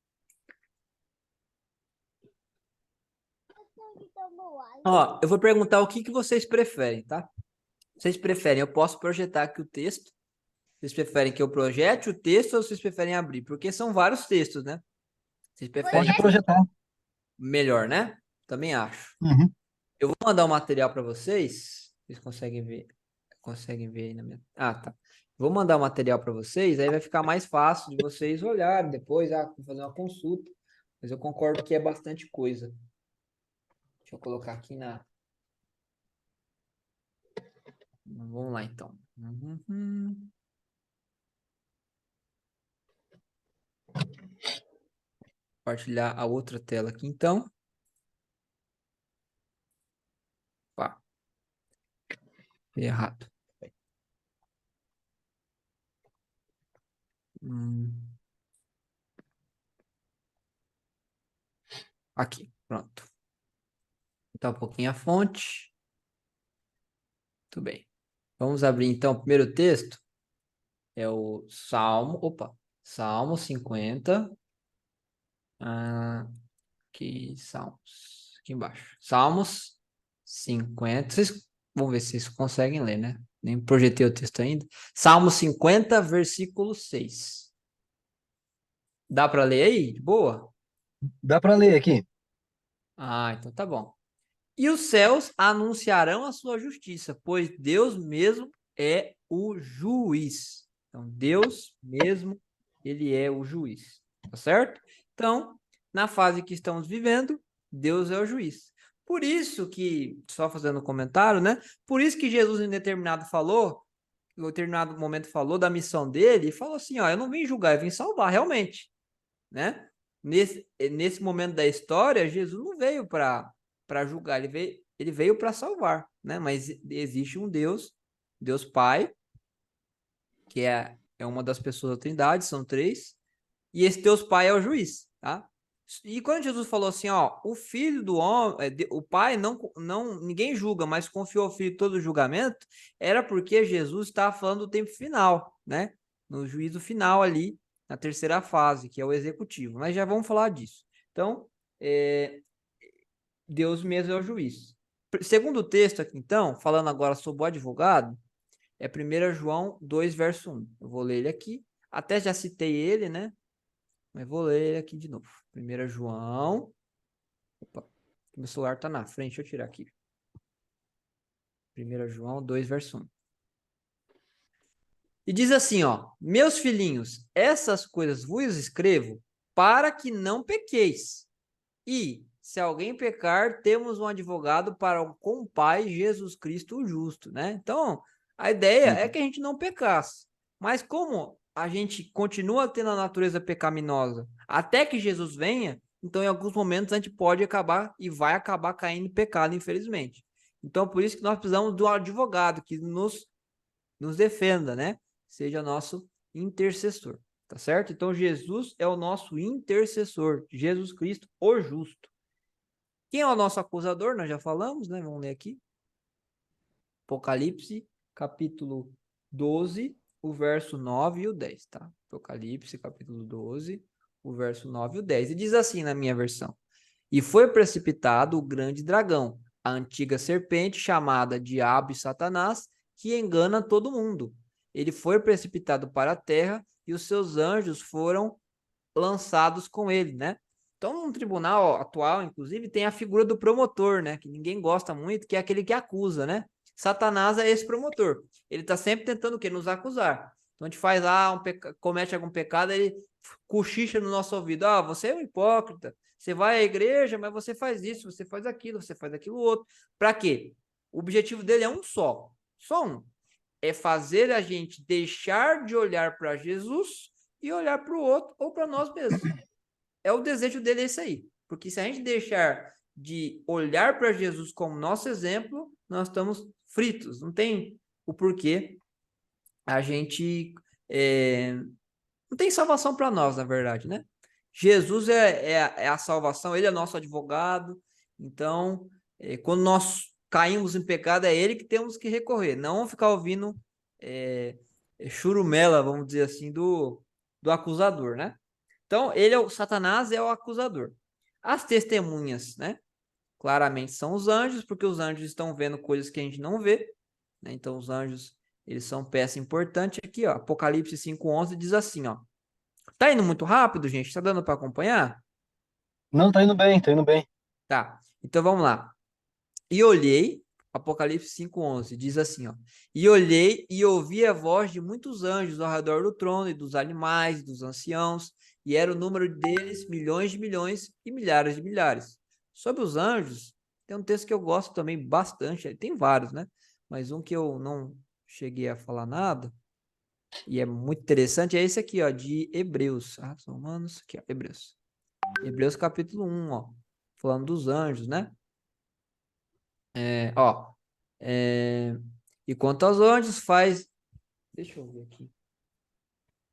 Ó, eu vou perguntar o que vocês preferem, tá? Vocês preferem, eu posso projetar aqui o texto. Vocês preferem que eu projete o texto ou vocês preferem abrir? Porque são vários textos, né? Vocês Pode preferem projetar. melhor, né? Também acho. Uhum. Eu vou mandar o material para vocês. Vocês conseguem ver? Conseguem ver aí na minha. Ah, tá. Vou mandar o material para vocês, aí vai ficar mais fácil de vocês olharem depois, vou fazer uma consulta. Mas eu concordo que é bastante coisa. Deixa eu colocar aqui na. Vamos lá, então. Compartilhar a outra tela aqui, então. Pá, errado. Aqui, pronto. Então, um pouquinho a fonte. Muito bem. Vamos abrir, então, o primeiro texto. É o Salmo 50, Ah, aqui, Salmos. Aqui embaixo. Salmos 50. Vamos ver se vocês conseguem ler, né? Nem projetei o texto ainda. Salmos 50, versículo 6. Dá para ler aí? De boa? Dá para ler aqui. Ah, então tá bom. E os céus anunciarão a sua justiça, pois Deus mesmo é o juiz. Então, Deus mesmo, ele é o juiz. Tá certo? Então, na fase que estamos vivendo, Deus é o juiz. Por isso que, só fazendo um comentário, né? Por isso que Jesus em determinado momento falou da missão dele e falou assim, ó, eu não vim julgar, eu vim salvar, realmente, né? Nesse momento da história, Jesus não veio para julgar, ele veio para salvar, né? Mas existe um Deus, Deus Pai, que é uma das pessoas da Trindade, são três, e esse Deus Pai é o juiz, tá? E quando Jesus falou assim, ó, o filho do homem, o pai ninguém julga, mas confiou ao filho todo o julgamento, era porque Jesus estava falando do tempo final, né? No juízo final ali, na terceira fase, que é o executivo. Mas já vamos falar disso. Então, Deus mesmo é o juiz. Segundo o texto aqui, então, falando agora sobre o advogado, é 1 João 2, verso 1. Eu vou ler ele aqui. Até já citei ele, né? Mas vou ler ele aqui de novo. 1 João. Opa, meu celular tá na frente, deixa eu tirar aqui. 1 João 2, verso 1. E diz assim, ó: meus filhinhos, essas coisas vos escrevo para que não pequeis. E, se alguém pecar, temos um advogado com o Pai, Jesus Cristo o justo, né? Então, a ideia é que a gente não pecasse. Mas como a gente continua tendo a natureza pecaminosa até que Jesus venha, então em alguns momentos a gente pode acabar e vai acabar caindo em pecado, infelizmente. Então, por isso que nós precisamos do advogado que nos defenda, né? Seja nosso intercessor, tá certo? Então, Jesus é o nosso intercessor, Jesus Cristo, o justo. Quem é o nosso acusador? Nós já falamos, né? Vamos ler aqui. Apocalipse, capítulo 12, o verso 9 e o 10, tá? Apocalipse, capítulo 12, o verso 9 e o 10. E diz assim na minha versão: e foi precipitado o grande dragão, a antiga serpente chamada Diabo e Satanás, que engana todo mundo. Ele foi precipitado para a terra e os seus anjos foram lançados com ele, né? Então, no tribunal atual, inclusive, tem a figura do promotor, né? Que ninguém gosta muito, que é aquele que acusa, né? Satanás é esse promotor. Ele está sempre tentando o quê? Nos acusar. Então, a gente faz lá, comete algum pecado, ele cochicha no nosso ouvido: ah, você é um hipócrita, você vai à igreja, mas você faz isso, você faz aquilo outro. Para quê? O objetivo dele é um só um. É fazer a gente deixar de olhar para Jesus e olhar para o outro ou para nós mesmos. É o desejo dele esse aí. Porque se a gente deixar de olhar para Jesus como nosso exemplo, nós estamos fritos. Não tem o porquê a gente não tem salvação para nós, na verdade, né? Jesus é a salvação, ele é nosso advogado. Então, quando nós caímos em pecado, é ele que temos que recorrer, não ficar ouvindo churumela, vamos dizer assim, do acusador, né? Então, Satanás é o acusador. As testemunhas, né? Claramente são os anjos, porque os anjos estão vendo coisas que a gente não vê, né? Então, os anjos, eles são peça importante aqui, ó. Apocalipse 5:11 diz assim, ó: tá indo muito rápido, gente? Tá dando para acompanhar? Não, tá indo bem, tá indo bem. Tá. Então vamos lá. E olhei, Apocalipse 5:11 diz assim, ó: e olhei e ouvi a voz de muitos anjos ao redor do trono e dos animais, dos anciãos, e era o número deles milhões de milhões e milhares de milhares. Sobre os anjos, tem um texto que eu gosto também bastante, tem vários, né? Mas um que eu não cheguei a falar nada, e é muito interessante, é esse aqui, ó, de Hebreus. Ah, são Romanos, aqui, ó, Hebreus. Hebreus capítulo 1, ó, falando dos anjos, né? Ó, e quanto aos anjos faz... Deixa eu ver aqui.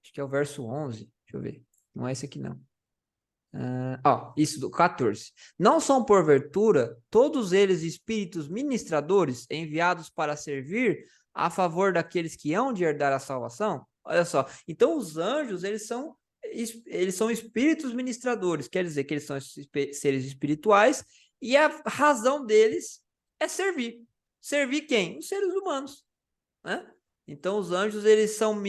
Acho que é o verso 11. Deixa eu ver. Não é esse aqui, não. Ó, isso do 14. Não são, porventura, todos eles espíritos ministradores enviados para servir a favor daqueles que hão de herdar a salvação? Olha só. Então, os anjos, eles são eles são espíritos ministradores, quer dizer que eles são seres espirituais e a razão deles é servir. Servir quem? Os seres humanos, né? Então, os anjos, eles são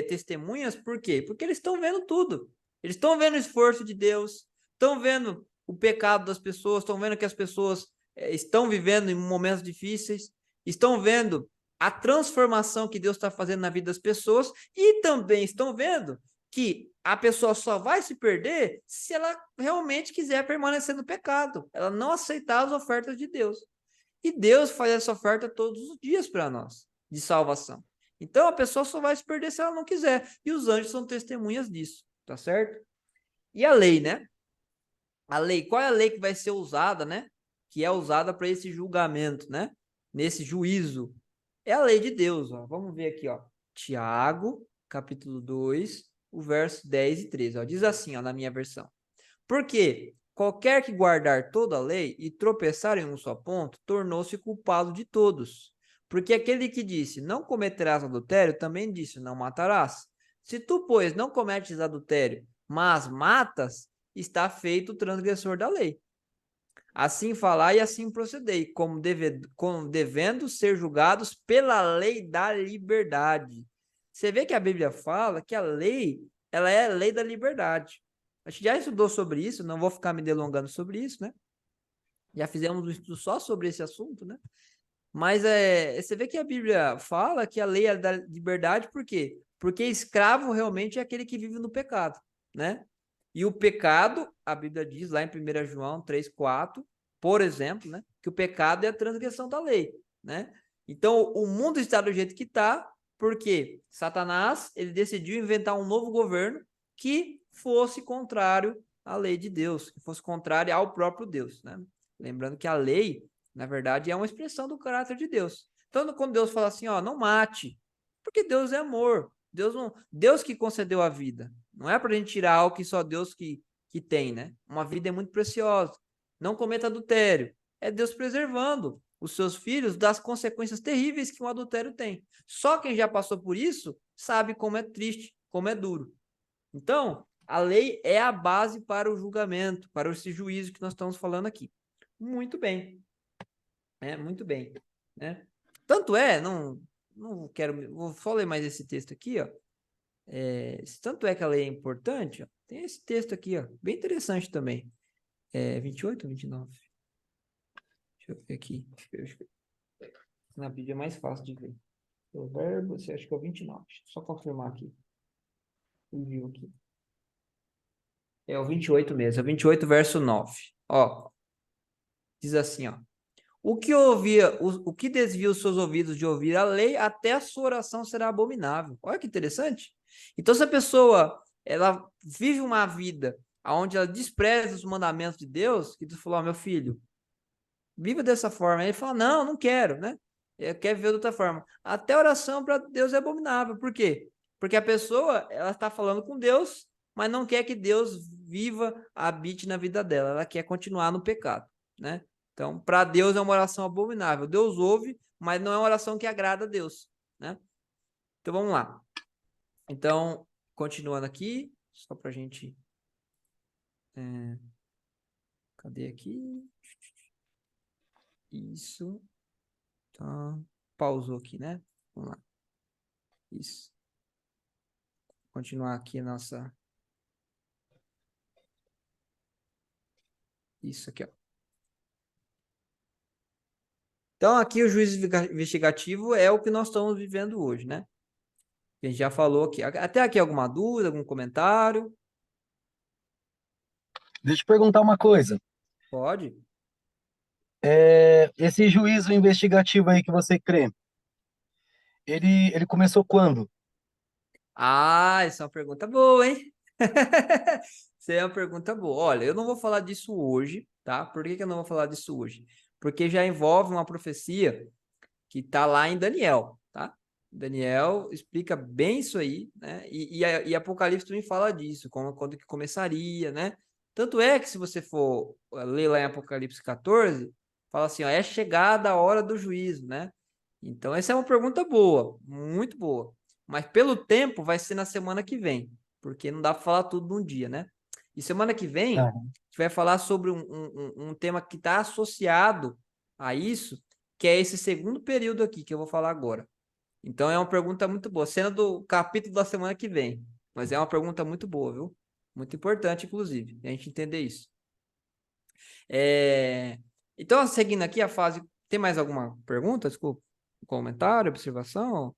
testemunhas, por quê? Porque eles estão vendo tudo. Eles estão vendo o esforço de Deus, estão vendo o pecado das pessoas, estão vendo que as pessoas estão vivendo em momentos difíceis, estão vendo a transformação que Deus está fazendo na vida das pessoas e também estão vendo que a pessoa só vai se perder se ela realmente quiser permanecer no pecado, ela não aceitar as ofertas de Deus. E Deus faz essa oferta todos os dias para nós, de salvação. Então, a pessoa só vai se perder se ela não quiser. E os anjos são testemunhas disso, tá certo? E a lei, né? A lei, qual é a lei que vai ser usada, né? Que é usada para esse julgamento, né? Nesse juízo. É a lei de Deus, ó. Vamos ver aqui, ó. Tiago, capítulo 2, o verso 10 e 13, ó. Diz assim, ó, na minha versão. Porque qualquer que guardar toda a lei e tropeçar em um só ponto, tornou-se culpado de todos. Porque aquele que disse, não cometerás adultério, também disse, não matarás. Se tu, pois, não cometes adultério, mas matas, está feito o transgressor da lei. Assim falai e assim procedei, como devendo ser julgados pela lei da liberdade. Você vê que a Bíblia fala que a lei, ela é a lei da liberdade. A gente já estudou sobre isso, não vou ficar me delongando sobre isso, né? Já fizemos um estudo só sobre esse assunto, né? Mas você vê que a Bíblia fala que a lei é da liberdade, por quê? Porque escravo realmente é aquele que vive no pecado, né? E o pecado, a Bíblia diz lá em 1 João 3,4, por exemplo, né? Que o pecado é a transgressão da lei, né? Então, o mundo está do jeito que está, porque Satanás, ele decidiu inventar um novo governo que fosse contrário à lei de Deus, que fosse contrário ao próprio Deus, né? Lembrando que a lei, na verdade, é uma expressão do caráter de Deus. Então, quando Deus fala assim, ó, não mate, porque Deus é amor. Deus que concedeu a vida. Não é para a gente tirar algo que só Deus que tem, né? Uma vida é muito preciosa. Não cometa adultério. É Deus preservando os seus filhos das consequências terríveis que um adultério tem. Só quem já passou por isso sabe como é triste, como é duro. Então, a lei é a base para o julgamento, para esse juízo que nós estamos falando aqui. Muito bem. Muito bem, né? Tanto é, não quero, vou só ler mais esse texto aqui, ó. Tanto é que a lei é importante, ó, tem esse texto aqui, ó, bem interessante também. 28 ou 29? Deixa eu ver aqui. Na Bíblia é mais fácil de ver. O verbo, você acha que é o 29. Deixa eu só confirmar aqui. Envio aqui. É o 28 mesmo, é o 28, verso 9. Ó, diz assim, ó. O que desvia os seus ouvidos de ouvir a lei, até a sua oração será abominável. Olha que interessante. Então, se a pessoa ela vive uma vida onde ela despreza os mandamentos de Deus, que Deus falou, meu filho, viva dessa forma. Aí ele fala, não quero, né? Eu quero viver de outra forma. Até a oração para Deus é abominável. Por quê? Porque a pessoa, ela está falando com Deus, mas não quer que Deus viva, habite na vida dela. Ela quer continuar no pecado, né? Então, para Deus é uma oração abominável. Deus ouve, mas não é uma oração que agrada a Deus, né? Então, vamos lá. Então, continuando aqui, só para a gente... cadê aqui? Isso. Tá. Pausou aqui, né? Vamos lá. Isso. Continuar aqui a nossa... Isso aqui, ó. Então, aqui o juízo investigativo é o que nós estamos vivendo hoje, né? A gente já falou aqui. Até aqui alguma dúvida, algum comentário? Deixa eu te perguntar uma coisa. Pode. Esse juízo investigativo aí que você crê, ele começou quando? Ah, essa é uma pergunta boa, hein? Essa é uma pergunta boa. Olha, eu não vou falar disso hoje, tá? Por que eu não vou falar disso hoje? Porque já envolve uma profecia que está lá em Daniel, tá? Daniel explica bem isso aí, né? E Apocalipse também fala disso, quando que começaria, né? Tanto é que se você for ler lá em Apocalipse 14, fala assim, ó, é chegada a hora do juízo, né? Então, essa é uma pergunta boa, muito boa. Mas pelo tempo vai ser na semana que vem, porque não dá para falar tudo num dia, né? E semana que vem, a Aham. gente vai falar sobre um tema que está associado a isso, que é esse segundo período aqui, que eu vou falar agora. Então, é uma pergunta muito boa, sendo do capítulo da semana que vem, mas é uma pergunta muito boa, viu? Muito importante, inclusive, a gente entender isso. Então, seguindo aqui a fase, tem mais alguma pergunta? Desculpa, comentário, observação?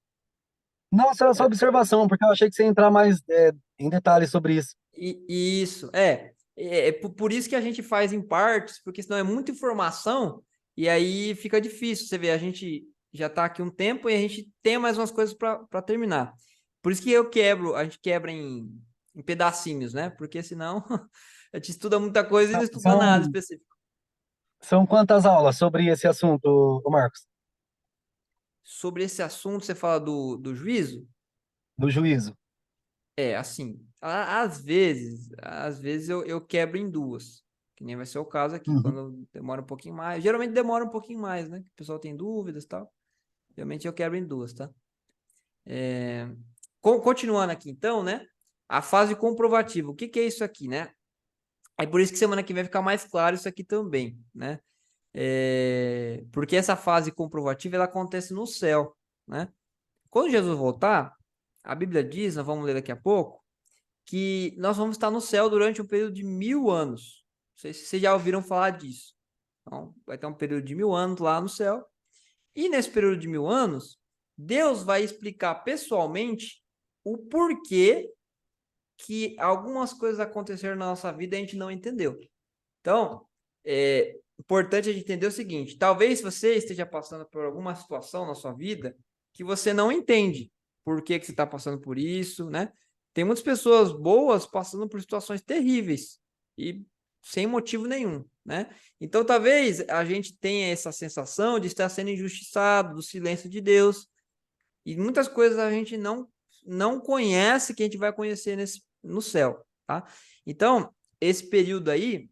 Não, só observação, porque eu achei que você ia entrar mais em detalhes sobre isso. Isso, é por isso que a gente faz em partes, porque senão é muita informação e aí fica difícil. Você vê, a gente já está aqui um tempo e a gente tem mais umas coisas para terminar. Por isso que a gente quebra em pedacinhos, né? Porque senão a gente estuda muita coisa e não São, estuda nada são, específico. são quantas aulas sobre esse assunto, ô Marcos, Sobre esse assunto, você fala do juízo? do juízo? Assim, às vezes eu quebro em duas, que nem vai ser o caso aqui, Uhum. quando demora um pouquinho mais. Geralmente demora um pouquinho mais, né? O pessoal tem dúvidas e tal. Geralmente eu quebro em duas, tá? Continuando aqui, então, né? A fase comprovativa. O que que é isso aqui, né? É por isso que semana que vem vai ficar mais claro isso aqui também, né? Porque essa fase comprovativa ela acontece no céu, né? Quando Jesus voltar, a Bíblia diz, nós vamos ler daqui a pouco, que nós vamos estar no céu durante um período de 1000 anos. Não sei se vocês já ouviram falar disso. Então, vai ter um período de 1000 anos lá no céu. E nesse período de 1000 anos, Deus vai explicar pessoalmente o porquê que algumas coisas aconteceram na nossa vida e a gente não entendeu. Então, é importante a gente entender o seguinte: talvez você esteja passando por alguma situação na sua vida que você não entende por que você está passando por isso, né? Tem muitas pessoas boas passando por situações terríveis e sem motivo nenhum, né? Então, talvez a gente tenha essa sensação de estar sendo injustiçado, do silêncio de Deus, e muitas coisas a gente não conhece que a gente vai conhecer no céu, tá? Então, esse período aí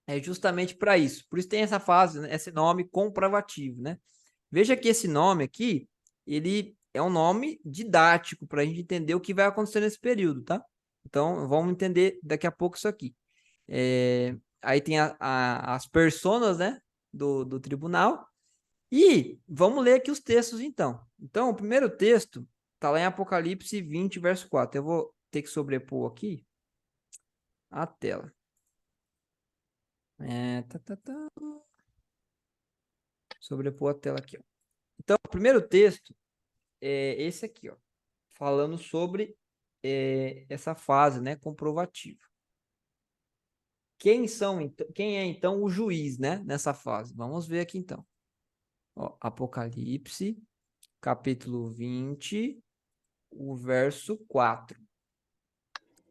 é justamente para isso. Por isso tem essa fase, né, esse nome comprovativo, né? Veja que esse nome aqui, ele é um nome didático para a gente entender o que vai acontecer nesse período, tá? Então, vamos entender daqui a pouco isso aqui. Aí tem as personas, né, do tribunal. E vamos ler aqui os textos, então. Então, o primeiro texto está lá em Apocalipse 20, verso 4. Eu vou ter que sobrepor aqui a tela. Sobrepor a tela aqui, ó. Então, o primeiro texto é esse aqui, ó, falando sobre essa fase, né, comprovativa. Quem é então o juiz, né, nessa fase? Vamos ver aqui então. Ó, Apocalipse, capítulo 20, o verso 4.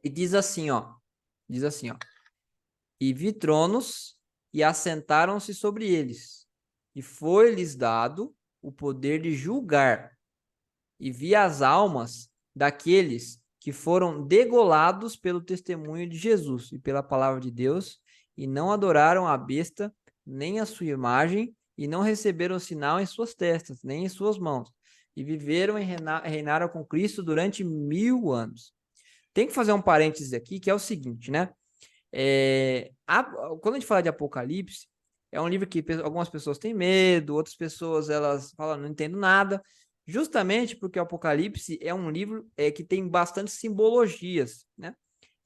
E diz assim, ó, e vi tronos e assentaram-se sobre eles, e foi-lhes dado o poder de julgar, e vi as almas daqueles que foram degolados pelo testemunho de Jesus e pela palavra de Deus, e não adoraram a besta, nem a sua imagem, e não receberam sinal em suas testas, nem em suas mãos, e viveram e reinaram com Cristo durante 1000 anos. Tem que fazer um parênteses aqui, que é o seguinte, né? Quando a gente fala de Apocalipse, é um livro que algumas pessoas têm medo, outras pessoas elas falam, não entendo nada, justamente porque o Apocalipse é um livro que tem bastante simbologias, né?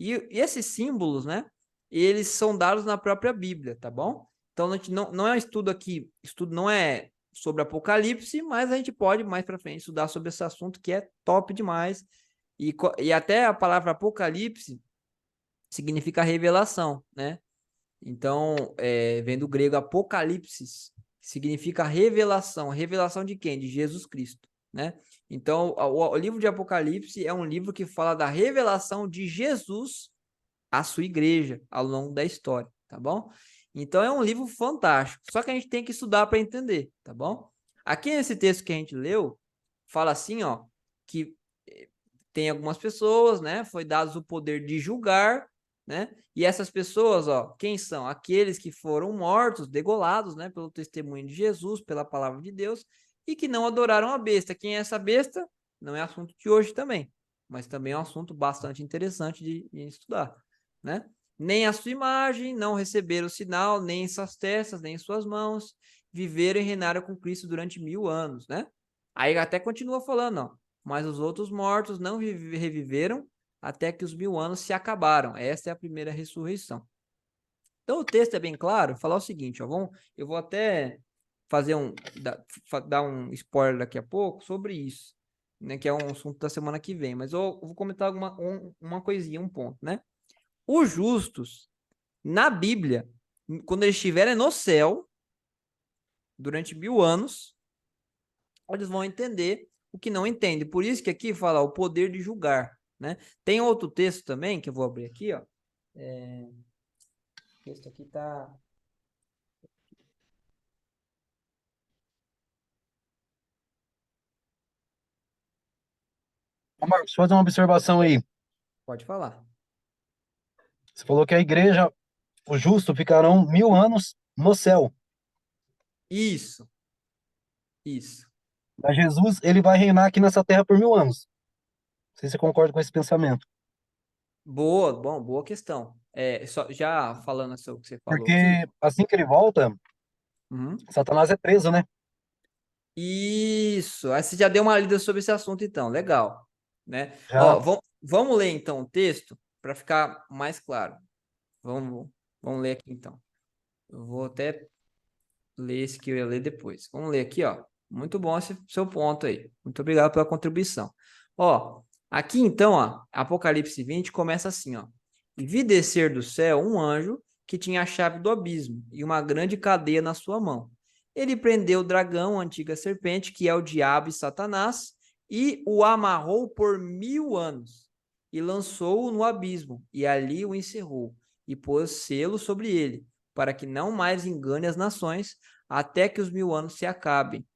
E esses símbolos, né? Eles são dados na própria Bíblia, tá bom? Então, a gente não é um estudo aqui, estudo não é sobre Apocalipse, mas a gente pode mais para frente estudar sobre esse assunto que é top demais. E até a palavra Apocalipse significa revelação, né? Então, vem do grego apocalipsis, que significa revelação. Revelação de quem? De Jesus Cristo, né? Então, o livro de Apocalipse é um livro que fala da revelação de Jesus à sua igreja ao longo da história, tá bom? Então, é um livro fantástico. Só que a gente tem que estudar para entender, tá bom? Aqui nesse texto que a gente leu, fala assim, ó, que tem algumas pessoas, né? Foi dado o poder de julgar, né? E essas pessoas, ó, quem são? Aqueles que foram mortos, degolados, né? Pelo testemunho de Jesus, pela palavra de Deus, e que não adoraram a besta. Quem é essa besta? Não é assunto de hoje também, mas também é um assunto bastante interessante de estudar, né? Nem a sua imagem, não receberam o sinal, nem em suas testas, nem em suas mãos, viveram e reinaram com Cristo durante 1000 anos, né? Aí até continua falando, ó, mas os outros mortos não reviveram até que os 1000 anos se acabaram. Esta é a primeira ressurreição. Então o texto é bem claro, falar o seguinte, ó, eu vou até fazer dar um spoiler daqui a pouco sobre isso, né, que é um assunto da semana que vem, mas eu vou comentar uma coisinha, um ponto, né? Os justos, na Bíblia, quando eles estiverem no céu, durante 1000 anos, eles vão entender o que não entendem. Por isso que aqui fala o poder de julgar, né? Tem outro texto também, que eu vou abrir aqui, ó. O texto aqui tá... Ô, Marcos, fazer uma observação aí. Pode falar. Você falou que a igreja, os justos, ficarão 1000 anos no céu. Isso, isso. Mas Jesus, ele vai reinar aqui nessa terra por 1000 anos. Não sei se você concorda com esse pensamento. Boa questão. Só, já falando sobre o que você falou aqui. Porque assim que ele volta, Uhum. Satanás é preso, né? Isso. Aí você já deu uma lida sobre esse assunto, então. Legal, né? Já. Ó, vamos ler então o texto para ficar mais claro. Vamos ler aqui então. Eu vou até ler esse que eu ia ler depois. Vamos ler aqui, ó. Muito bom esse seu ponto aí. Muito obrigado pela contribuição. Ó, aqui então, ó, Apocalipse 20 começa assim, ó. E vi descer do céu um anjo que tinha a chave do abismo e uma grande cadeia na sua mão. Ele prendeu o dragão, a antiga serpente, que é o diabo e Satanás, e o amarrou por 1000 anos e lançou-o no abismo, e ali o encerrou, e pôs selo sobre ele, para que não mais engane as nações, até que os 1000 anos se acabem.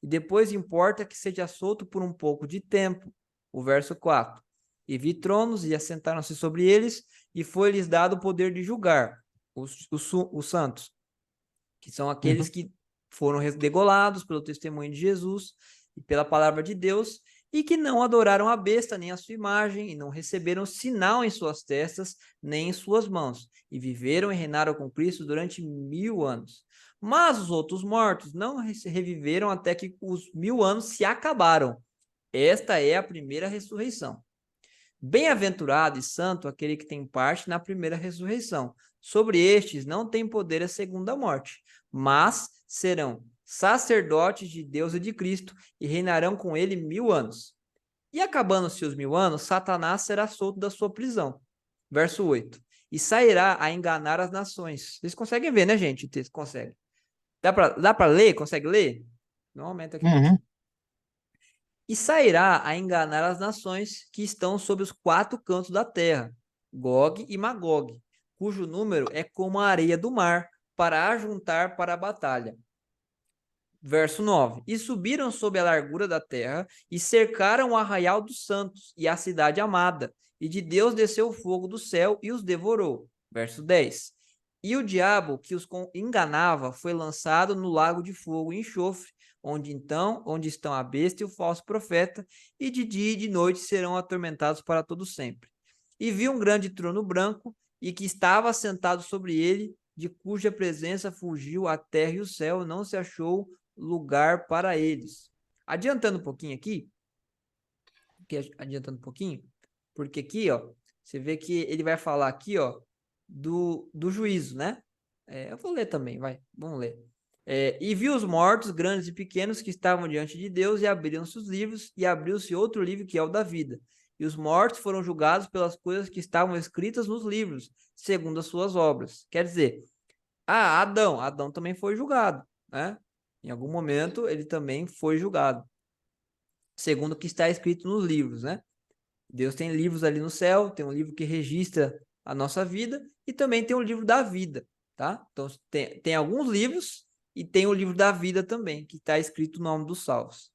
E depois importa que seja solto por um pouco de tempo. O verso 4. E vi tronos, e assentaram-se sobre eles, e foi-lhes dado o poder de julgar os santos, que são aqueles Uhum. que foram degolados pelo testemunho de Jesus e pela palavra de Deus, e que não adoraram a besta, nem a sua imagem, e não receberam sinal em suas testas, nem em suas mãos, e viveram e reinaram com Cristo durante 1000 anos. Mas os outros mortos não reviveram até que os 1000 anos se acabaram. Esta é a primeira ressurreição. Bem-aventurado e santo aquele que tem parte na primeira ressurreição. Sobre estes não tem poder a segunda morte, mas serão sacerdotes de Deus e de Cristo e reinarão com ele 1000 anos. E acabando-se os 1000 anos, Satanás será solto da sua prisão. Verso 8. E sairá a enganar as nações. Vocês conseguem ver, né, gente? O texto consegue. Dá para ler? Consegue ler? Não aumenta aqui um Uhum. pouquinho. E sairá a enganar as nações que estão sob os 4 cantos da terra, Gog e Magog, cujo número é como a areia do mar, para ajuntar para a batalha. Verso 9. E subiram sob a largura da terra, e cercaram o arraial dos santos, e a cidade amada, e de Deus desceu o fogo do céu, e os devorou. Verso 10. E o diabo que os enganava foi lançado no lago de fogo e enxofre, onde estão a besta e o falso profeta, e de dia e de noite serão atormentados para todo sempre. E vi um grande trono branco, e que estava assentado sobre ele, de cuja presença fugiu a terra e o céu, não se achou lugar para eles. Adiantando um pouquinho aqui, porque aqui, ó, você vê que ele vai falar aqui, ó, do juízo, né? Eu vou ler também, vamos ler. E viu os mortos, grandes e pequenos, que estavam diante de Deus, e abriram-se os livros, e abriu-se outro livro, que é o da vida. E os mortos foram julgados pelas coisas que estavam escritas nos livros, segundo as suas obras. Quer dizer, Adão também foi julgado, né? Em algum momento ele também foi julgado, segundo o que está escrito nos livros, né? Deus tem livros ali no céu, tem um livro que registra a nossa vida e também tem o livro da vida, tá? Então tem alguns livros e tem o livro da vida também, que está escrito o nome dos salvos.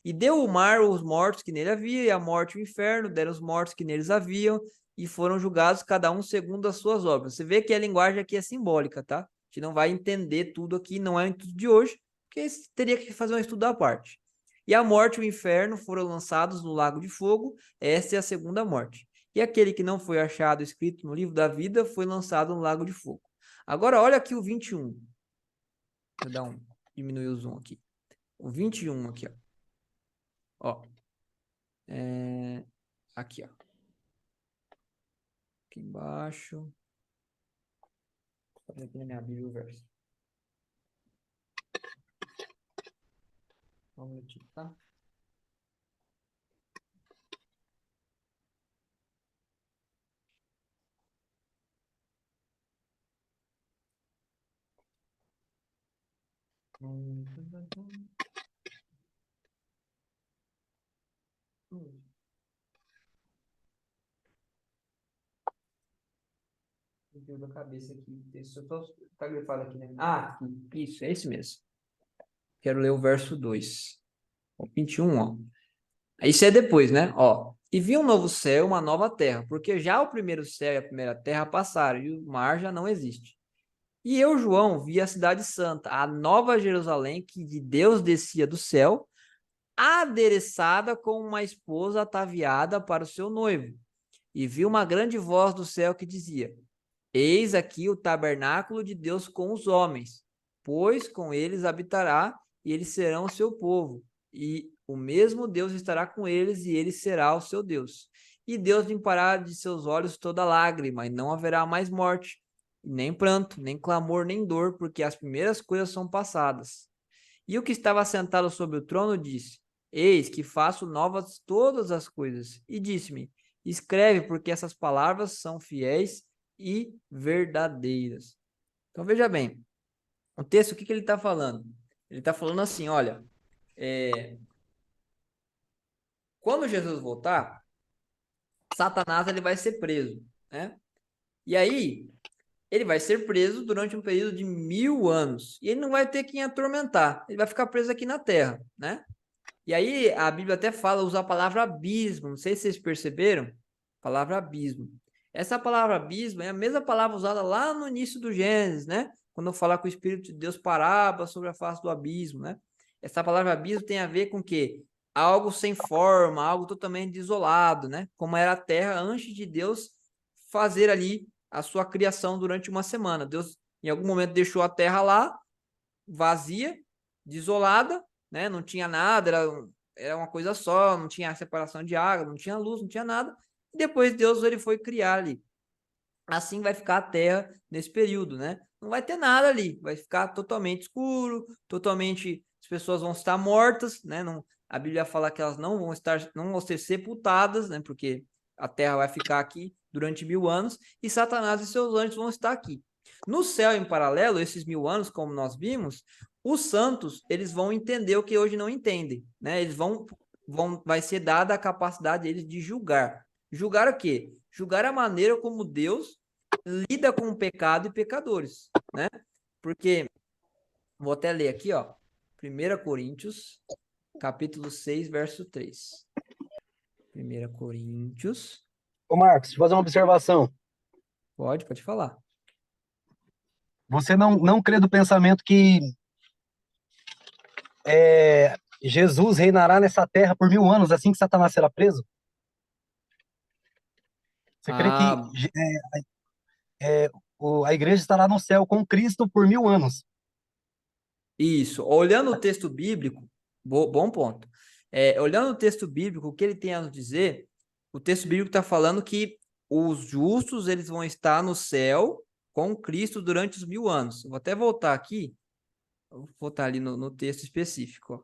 E deu o mar os mortos que nele havia, e a morte e o inferno deram os mortos que neles haviam, e foram julgados cada um segundo as suas obras. Você vê que a linguagem aqui é simbólica, tá? A gente não vai entender tudo aqui, não é o estudo de hoje, porque teria que fazer um estudo à parte. E a morte e o inferno foram lançados no lago de fogo. Esta é a segunda morte. E aquele que não foi achado escrito no livro da vida foi lançado no lago de fogo. Agora, olha aqui o 21. Deixa eu diminuir o zoom aqui. O 21 aqui, ó. Aqui, ó. Aqui embaixo. Vou fazer aqui na minha Bíblia o verso. Um minutinho, tá? Deu da cabeça aqui. Tá grifado aqui, né? Ah, isso, é esse mesmo. Quero ler o verso 2. O 21, ó. Isso é depois, né? Ó. E vi um novo céu, uma nova terra, porque já o primeiro céu e a primeira terra passaram, e o mar já não existe. E eu, João, vi a cidade santa, a nova Jerusalém, que de Deus descia do céu, adereçada como uma esposa ataviada para o seu noivo. E vi uma grande voz do céu que dizia: Eis aqui o tabernáculo de Deus com os homens, pois com eles habitará, e eles serão o seu povo. E o mesmo Deus estará com eles, e ele será o seu Deus. E Deus limpará de seus olhos toda lágrima, e não haverá mais morte, nem pranto, nem clamor, nem dor, porque as primeiras coisas são passadas. E o que estava sentado sobre o trono disse: Eis que faço novas todas as coisas. E disse-me: Escreve, porque essas palavras são fiéis e verdadeiras. Então veja bem, o texto, o que ele está falando? Ele está falando assim, olha, quando Jesus voltar, Satanás ele vai ser preso, né? E aí, ele vai ser preso durante um período de 1000 anos. E ele não vai ter quem atormentar. Ele vai ficar preso aqui na terra, né? E aí, a Bíblia até fala, usa a palavra abismo. Não sei se vocês perceberam. Palavra abismo. Essa palavra abismo é a mesma palavra usada lá no início do Gênesis, né? Quando fala que o Espírito de Deus parava sobre a face do abismo, né? Essa palavra abismo tem a ver com o quê? Algo sem forma, algo totalmente desolado, né? Como era a terra antes de Deus fazer ali a sua criação durante uma semana. Deus, em algum momento, deixou a terra lá, vazia, desolada, né? Não tinha nada, era uma coisa só, não tinha separação de água, não tinha luz, não tinha nada. E depois Deus ele foi criar ali. Assim vai ficar a terra nesse período, né? Não vai ter nada ali, vai ficar totalmente escuro, totalmente, as pessoas vão estar mortas, né? Não, a Bíblia fala que elas não vão ser sepultadas, né? Porque a terra vai ficar aqui durante 1000 anos e Satanás e seus anjos vão estar aqui. No céu, em paralelo, esses 1000 anos, como nós vimos, os santos, eles vão entender o que hoje não entendem, né? Eles vai ser dada a capacidade deles de julgar. Julgar o quê? Julgar a maneira como Deus lida com o pecado e pecadores, né? Porque, vou até ler aqui, ó, 1 Coríntios, capítulo 6, verso 3. 1 Coríntios. Ô, Marcos, deixa eu fazer uma observação. Pode falar. Você não crê do pensamento que Jesus reinará nessa terra por 1000 anos, assim que Satanás será preso? Você crê que a igreja estará no céu com Cristo por 1000 anos? Isso. Olhando o texto bíblico, bom ponto. Olhando o texto bíblico, o que ele tem a nos dizer, o texto bíblico está falando que os justos eles vão estar no céu com Cristo durante os 1000 anos. Vou até voltar aqui, vou voltar ali no texto específico. Ó.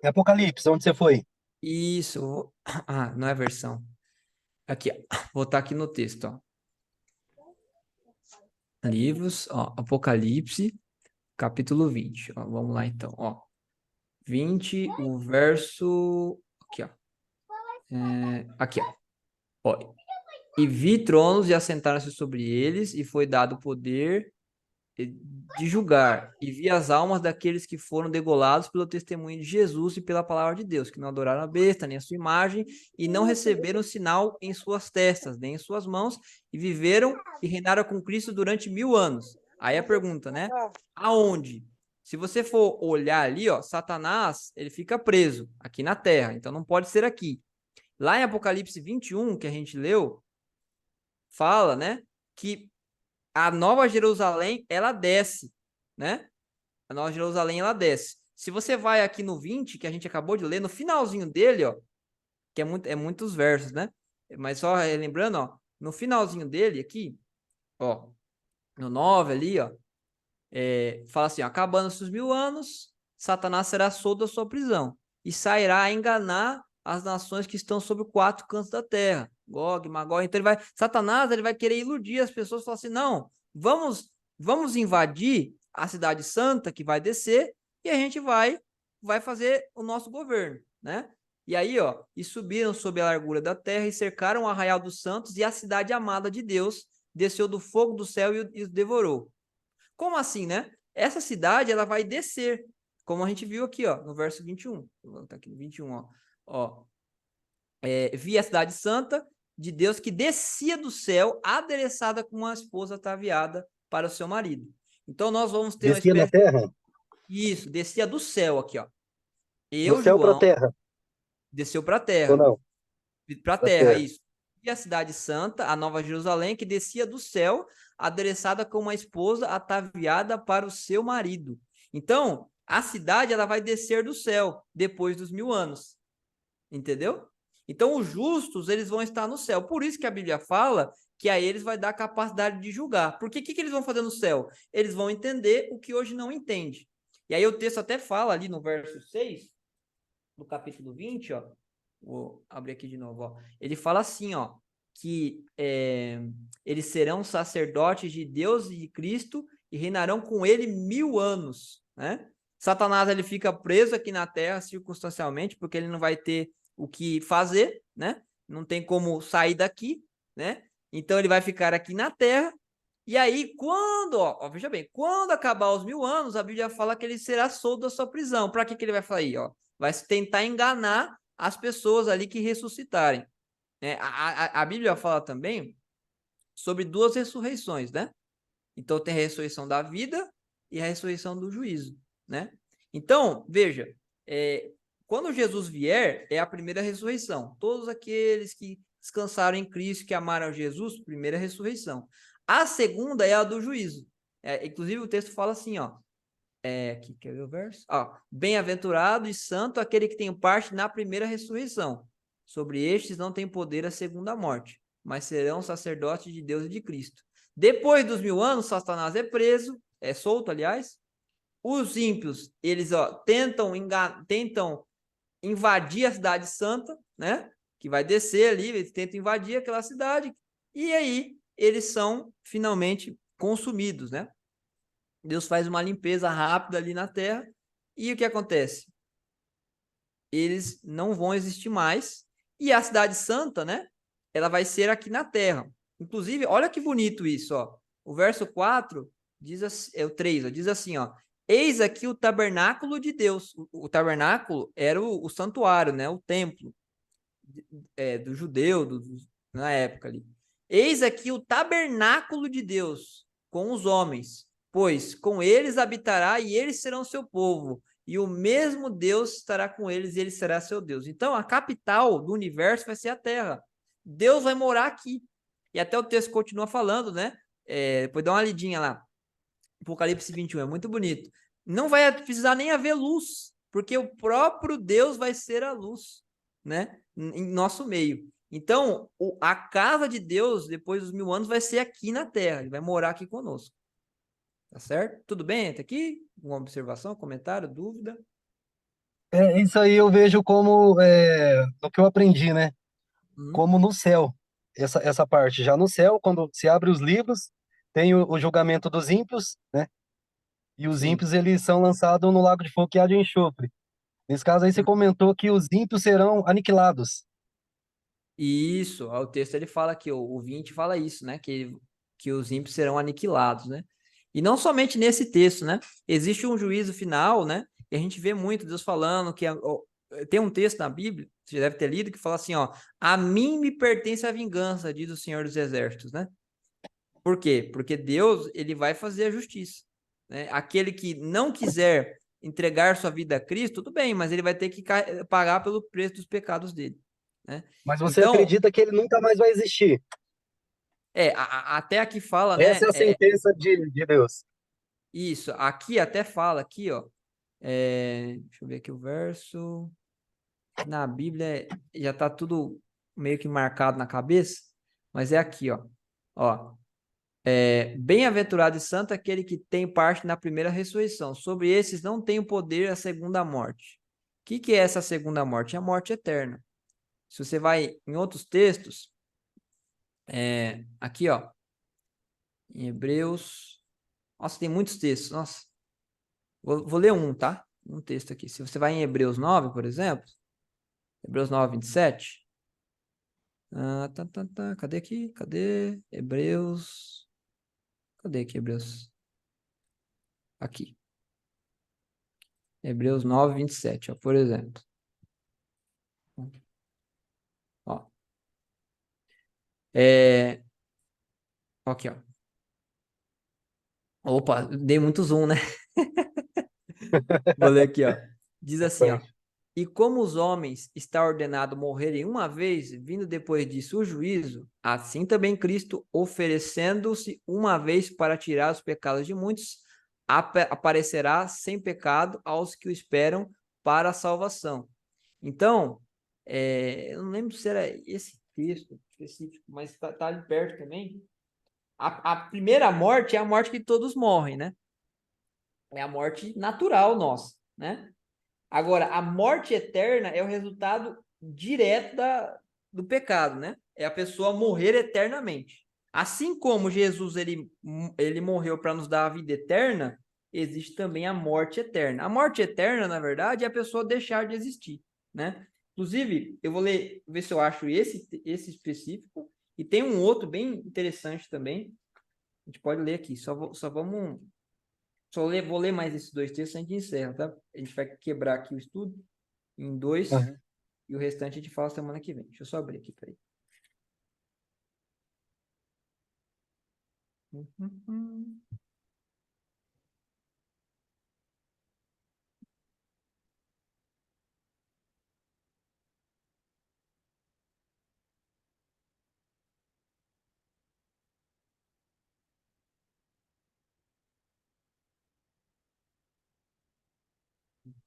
É Apocalipse, onde você foi? Isso. Ah, não é a versão. Aqui, ó. Vou voltar aqui no texto. Ó. Livros, ó, Apocalipse, capítulo 20. Ó. Vamos lá então. Ó. 20, o verso. Aqui, ó. Aqui, ó. Ó. E vi tronos e assentaram-se sobre eles, e foi dado o poder de julgar. E vi as almas daqueles que foram degolados pelo testemunho de Jesus e pela palavra de Deus, que não adoraram a besta, nem a sua imagem, e não receberam sinal em suas testas, nem em suas mãos, e viveram e reinaram com Cristo durante 1000 anos. Aí a pergunta, né? Aonde? Se você for olhar ali, ó, Satanás, ele fica preso aqui na terra, então não pode ser aqui. Lá em Apocalipse 21, que a gente leu, fala, né, que a Nova Jerusalém, ela desce, né? A Nova Jerusalém, ela desce. Se você vai aqui no 20, que a gente acabou de ler, no finalzinho dele, ó, que é muitos versos, né? Mas só lembrando, ó, no finalzinho dele aqui, ó, no 9 ali, ó, fala assim, ó, acabando-se os 1000 anos, Satanás será solto da sua prisão e sairá a enganar as nações que estão sobre os 4 cantos da terra. Gog, Magog. Então Satanás ele vai querer iludir as pessoas, falar assim, não, vamos invadir a cidade santa que vai descer e a gente vai fazer o nosso governo, né? E aí, ó, e subiram sob a largura da terra e cercaram o arraial dos santos e a cidade amada de Deus desceu do fogo do céu e os devorou. Como assim, né? Essa cidade, ela vai descer, como a gente viu aqui, ó, no verso 21. Vou botar aqui no 21, ó. Vi a cidade santa de Deus que descia do céu, adereçada com uma esposa ataviada para o seu marido. Então, nós vamos ter uma Descia na espécie... terra? Isso, descia do céu aqui, ó. Do Eu, céu para a João, terra, desceu para a ou terra. não? Para a Para a terra, terra. isso. E a cidade santa, a Nova Jerusalém, que descia do céu, adereçada com uma esposa ataviada para o seu marido. Então, a cidade ela vai descer do céu depois dos 1000 anos. Entendeu? Então, os justos, eles vão estar no céu. Por isso que a Bíblia fala que a eles vai dar capacidade de julgar. Porque o que eles vão fazer no céu? Eles vão entender o que hoje não entende. E aí o texto até fala ali no verso 6, do capítulo 20, ó. Vou abrir aqui de novo, ó. Ele fala assim, ó, que eles serão sacerdotes de Deus e de Cristo e reinarão com ele 1000 anos, né? Satanás, ele fica preso aqui na terra circunstancialmente, porque ele não vai ter o que fazer, né? Não tem como sair daqui, né? Então ele vai ficar aqui na terra. E aí, veja bem, quando acabar os 1000 anos, a Bíblia fala que ele será solto da sua prisão. Para que ele vai fazer? Ó, vai tentar enganar as pessoas ali que ressuscitarem. A Bíblia fala também sobre 2 ressurreições, né? Então tem a ressurreição da vida e a ressurreição do juízo, né? Então, veja, quando Jesus vier, é a primeira ressurreição. Todos aqueles que descansaram em Cristo, que amaram Jesus, primeira ressurreição. A segunda é a do juízo. Inclusive o texto fala assim, ó, aqui, quer ver o verso? Bem-aventurado e santo aquele que tem parte na primeira ressurreição. Sobre estes não tem poder a segunda morte, mas serão sacerdotes de Deus e de Cristo. Depois dos 1000 anos, Satanás é preso, é solto, aliás. Os ímpios, eles tentam invadir a cidade santa, né? Que vai descer ali, eles tentam invadir aquela cidade, e aí eles são finalmente consumidos, né? Deus faz uma limpeza rápida ali na terra, e o que acontece? Eles não vão existir mais, e a cidade santa, né? Ela vai ser aqui na terra. Inclusive, olha que bonito isso, ó. O verso 4 diz assim, o 3, ó, diz assim, ó: eis aqui o tabernáculo de Deus. O tabernáculo era o santuário, né? O templo do judeu, na época ali. Eis aqui o tabernáculo de Deus com os homens, pois com eles habitará e eles serão seu povo, e o mesmo Deus estará com eles e ele será seu Deus. Então, a capital do universo vai ser a Terra. Deus vai morar aqui. E até o texto continua falando, né? Depois dá uma lidinha lá. Apocalipse 21, é muito bonito. Não vai precisar nem haver luz, porque o próprio Deus vai ser a luz, né? Em nosso meio. Então, a casa de Deus, depois dos 1000 anos, vai ser aqui na terra. Ele vai morar aqui conosco. Tá certo? Tudo bem até aqui? Uma observação, comentário, dúvida? Isso aí eu vejo como o que eu aprendi, né? Uhum. Como no céu. Essa parte. Já no céu, quando se abre os livros, tem o julgamento dos ímpios, né? E os Sim. ímpios, eles são lançados no lago de fogo que há de enxofre. Nesse caso aí, você comentou que os ímpios serão aniquilados. Isso, o texto ele fala que o 20 fala isso, né? Que os ímpios serão aniquilados, né? E não somente nesse texto, né? Existe um juízo final, né? E a gente vê muito Deus falando que tem um texto na Bíblia, você já deve ter lido, que fala assim, ó: a mim me pertence a vingança, diz o Senhor dos Exércitos, né? Por quê? Porque Deus, ele vai fazer a justiça. né? Aquele que não quiser entregar sua vida a Cristo, tudo bem, mas ele vai ter que pagar pelo preço dos pecados dele, né? Mas você Então, acredita que ele nunca mais vai existir? até aqui fala, Essa né? é a sentença de Deus. Isso, aqui até fala, aqui, ó. Deixa eu ver aqui o verso. Na Bíblia já tá tudo meio que marcado na cabeça, mas é aqui, ó. Ó, bem-aventurado e santo aquele que tem parte na primeira ressurreição. Sobre esses não tem o poder a segunda morte. O que é essa segunda morte? É a morte eterna. Se você vai em outros textos, aqui, ó, em Hebreus. Nossa, tem muitos textos. Nossa, vou ler um, tá? Um texto aqui. Se você vai em Hebreus 9, por exemplo, Hebreus 9, 27. Cadê aqui? Cadê? Hebreus. Cadê aqui, Hebreus? Aqui. Hebreus 9, 27, ó, por exemplo. Ó. Aqui, ó. Opa, dei muito zoom, né? Vou ler aqui, ó. Diz assim, ó. Bastante. E como os homens está ordenado morrerem uma vez, vindo depois disso o juízo, assim também Cristo, oferecendo-se uma vez para tirar os pecados de muitos, aparecerá sem pecado aos que o esperam para a salvação. Então, eu não lembro se era esse texto específico, mas tá ali perto também. A primeira morte é a morte que todos morrem, né? É a morte natural nossa, né? Agora, a morte eterna é o resultado direto do pecado, né? É a pessoa morrer eternamente. Assim como Jesus ele morreu para nos dar a vida eterna, existe também a morte eterna. A morte eterna, na verdade, é a pessoa deixar de existir, né? Inclusive, eu vou ver se eu acho esse específico, e tem um outro bem interessante também. A gente pode ler aqui, vou ler mais esses dois textos e a gente encerra, tá? A gente vai quebrar aqui o estudo em dois Uhum. e o restante a gente fala semana que vem. Deixa eu só abrir aqui, peraí.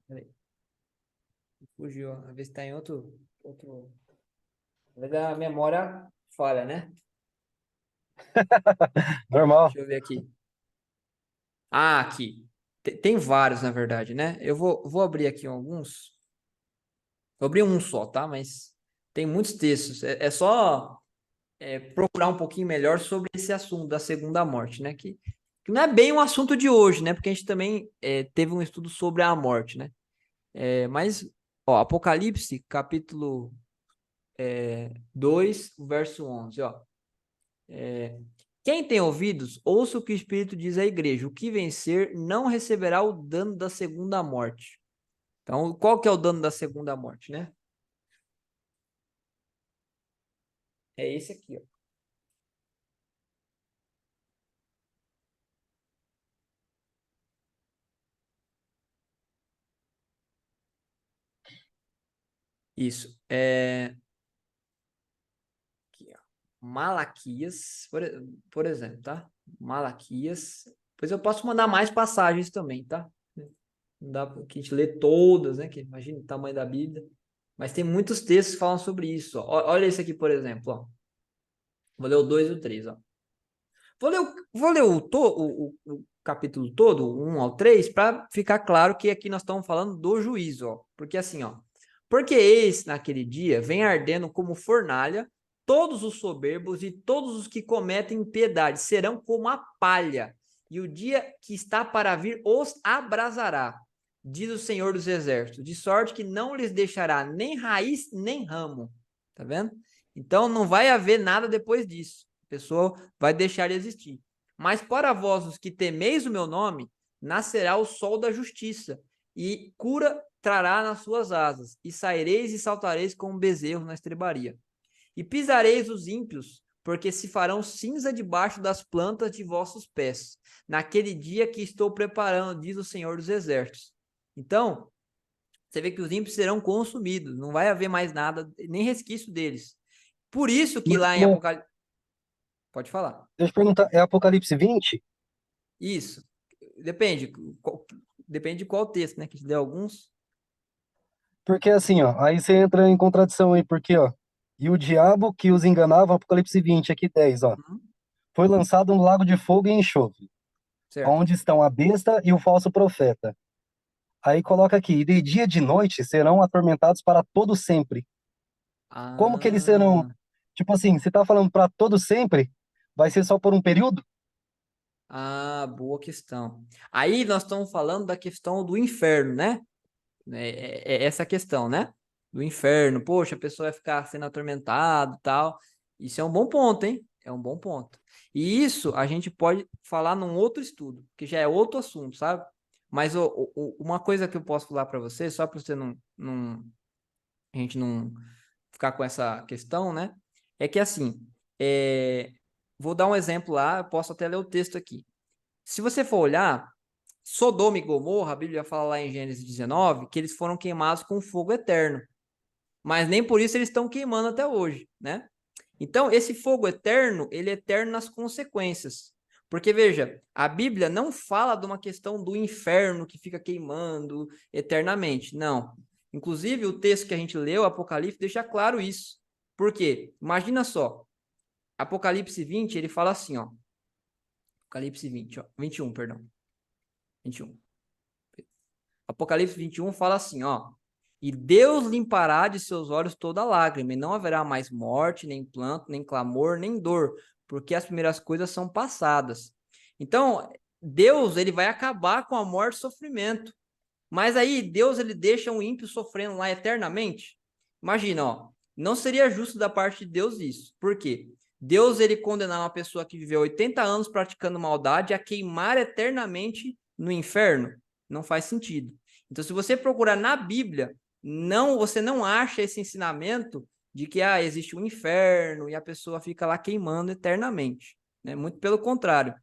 Peraí. Fugiu, ó. Às vezes está em outro. Às vezes a memória falha, né? Normal. Deixa eu ver aqui. Aqui. Tem vários, na verdade, né? Eu vou abrir aqui alguns. Vou abrir um só, tá? Mas tem muitos textos. É só procurar um pouquinho melhor sobre esse assunto da segunda morte, né? Que não é bem um assunto de hoje, né? Porque a gente também teve um estudo sobre a morte, né? Mas, ó, Apocalipse, capítulo 2, verso 11, ó. Quem tem ouvidos, ouça o que o Espírito diz à igreja. O que vencer não receberá o dano da segunda morte. Então, qual que é o dano da segunda morte, né? É esse aqui, ó. Isso. Aqui, ó. Malaquias, por exemplo, tá? Malaquias. Depois eu posso mandar mais passagens também, tá? Não dá para que a gente lê todas, né? Que imagina o tamanho da Bíblia. Mas tem muitos textos que falam sobre isso. Ó. Olha esse aqui, por exemplo. Ó. Vou ler o 2 e o 3. Ó. Vou ler o capítulo todo, o 1 ao 3, para ficar claro que aqui nós estamos falando do juízo. Ó. Porque assim, ó. Porque eis naquele dia vem ardendo como fornalha, todos os soberbos e todos os que cometem impiedade serão como a palha, e o dia que está para vir os abrasará, diz o Senhor dos Exércitos, de sorte que não lhes deixará nem raiz nem ramo. Tá vendo? Então não vai haver nada depois disso. A pessoa vai deixar de existir. Mas para vós, os que temeis o meu nome, nascerá o sol da justiça, e cura trará nas suas asas, e saireis e saltareis como um bezerro na estrebaria. E pisareis os ímpios porque se farão cinza debaixo das plantas de vossos pés, naquele dia que estou preparando, diz o Senhor dos Exércitos. Então, você vê que os ímpios serão consumidos, não vai haver mais nada, nem resquício deles. Por isso que Mas lá em Apocalipse... Pode falar. deixa eu perguntar, é Apocalipse 20? Isso. Depende. Depende de qual texto, né? Que te deu alguns. Porque assim, ó, aí você entra em contradição aí, porque, ó, e o diabo que os enganava, Apocalipse 20, aqui 10, ó, Uhum. foi lançado no lago de fogo e enxofre, Certo. onde estão a besta e o falso profeta. Aí coloca aqui, e de dia e de noite serão atormentados para todo sempre. Como que eles serão, Ah, tipo assim, você tá falando para todo sempre? Vai ser só por um período? boa questão. Aí nós estamos falando da questão do inferno, né? É essa questão, né? Do inferno. Poxa, a pessoa vai ficar sendo atormentada e tal. Isso é um bom ponto, hein? É um bom ponto. E isso a gente pode falar num outro estudo, que já é outro assunto, sabe? Mas uma coisa que eu posso falar para você, só para você a gente não ficar com essa questão, né? É que assim, vou dar um exemplo lá, eu posso até ler o texto aqui. Se você for olhar, Sodoma e Gomorra, a Bíblia fala lá em Gênesis 19 que eles foram queimados com fogo eterno, mas nem por isso eles estão queimando até hoje, né? Então, esse fogo eterno, ele é eterno nas consequências. Porque, veja, a Bíblia não fala de uma questão do inferno que fica queimando eternamente. Não. Inclusive, o texto que a gente leu, Apocalipse, deixa claro isso. Por quê? Imagina só. Apocalipse 20, ele fala assim, ó. Apocalipse 20, ó. 21, perdão. 21. Apocalipse 21 fala assim, ó. E Deus limpará de seus olhos toda lágrima, e não haverá mais morte, nem planto, nem clamor, nem dor, porque as primeiras coisas são passadas. Então, Deus, ele vai acabar com a morte e sofrimento. Mas aí Deus, ele deixa um ímpio sofrendo lá eternamente? Imagina, ó, não seria justo da parte de Deus isso. Por quê? Deus, ele condenar uma pessoa que viveu 80 anos praticando maldade a queimar eternamente no inferno? Não faz sentido. Então, se você procurar na Bíblia, você não acha esse ensinamento de que existe um inferno e a pessoa fica lá queimando eternamente, né? Muito pelo contrário.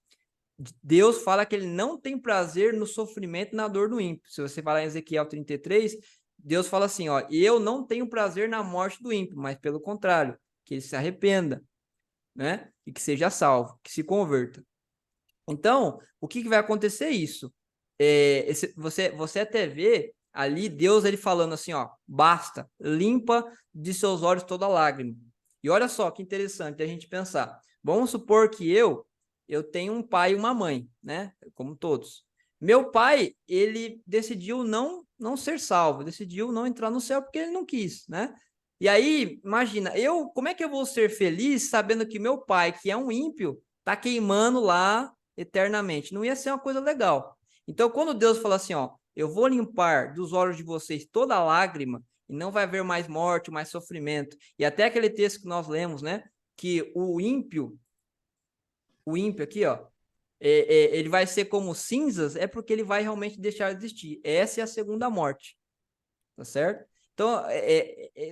Deus fala que ele não tem prazer no sofrimento e na dor do ímpio. Se você falar em Ezequiel 33, Deus fala assim, ó, eu não tenho prazer na morte do ímpio, mas pelo contrário, que ele se arrependa, né? E que seja salvo, que se converta. Então, o que vai acontecer isso? Você até vê ali Deus ele falando assim, ó, basta, limpa de seus olhos toda lágrima. E olha só que interessante a gente pensar. Vamos supor que eu tenho um pai e uma mãe, né? Como todos. Meu pai, ele decidiu não ser salvo, decidiu não entrar no céu porque ele não quis, né? E aí, imagina, como é que eu vou ser feliz sabendo que meu pai, que é um ímpio, tá queimando lá eternamente? Não ia ser uma coisa legal. Então, quando Deus fala assim, ó, eu vou limpar dos olhos de vocês toda lágrima e não vai haver mais morte, mais sofrimento. E até aquele texto que nós lemos, né? Que o ímpio aqui, ó, ele vai ser como cinzas, é porque ele vai realmente deixar de existir. Essa é a segunda morte, tá certo? Então,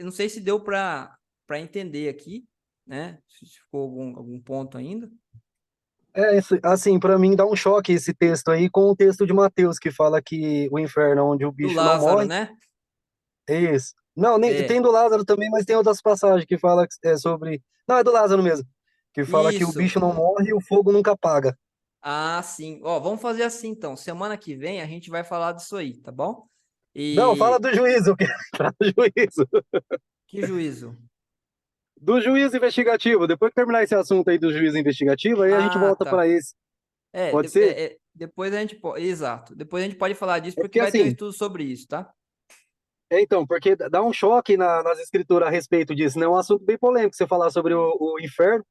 não sei se deu para entender aqui, né? Se ficou algum ponto ainda. Assim, para mim dá um choque esse texto aí com o texto de Mateus, que fala que o inferno onde o Do bicho não Lázaro, morre, né? é isso. Não, nem, tem É, do Lázaro também, mas tem outras passagens que fala sobre... Não, é do Lázaro mesmo, que fala que o isso. bicho não morre e o fogo nunca apaga. Sim. Ó, vamos fazer assim então. Semana que vem a gente vai falar disso aí, tá bom? Não, fala E do juízo, eu quero entrar no juízo. que juízo? Do juízo investigativo. Depois que terminar esse assunto aí do juízo investigativo, aí a gente volta Tá. para esse. Pode ser? Depois a gente pode. Exato. Depois a gente pode falar disso É porque porque vai ter um assim, estudo sobre isso, tá? então, porque dá um choque nas escrituras a respeito disso, né? É um assunto bem polêmico você falar sobre o inferno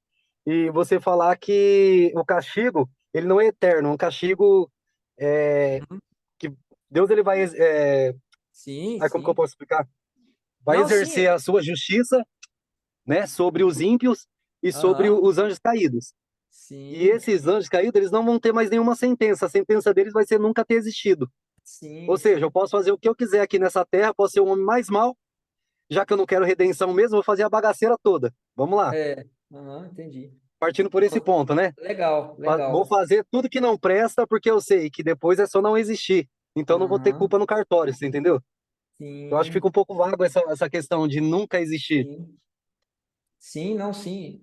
e você falar que o castigo, ele não é eterno, um castigo é, Uhum. que Deus ele vai, Sim, como que eu sim. posso explicar? Vai Não, sim. exercer a sua justiça, né, sobre os ímpios e sobre Aham. os anjos caídos. E Sim, esses anjos caídos, eles não vão ter mais nenhuma sentença. A sentença deles vai ser nunca ter existido. Ou sim, seja, eu sim. posso fazer o que eu quiser aqui nessa terra, posso ser o homem mais mau, já que eu não quero redenção mesmo, vou fazer a bagaceira toda. Vamos lá. Aham, entendi. Partindo por esse ponto, né? Legal, Vou legal. fazer tudo que não presta porque eu sei que depois é só não existir. Então não vou ter Aham, culpa no cartório, você entendeu? Eu acho que sim, fica um pouco vago essa questão de nunca existir. sim. Sim, não, sim,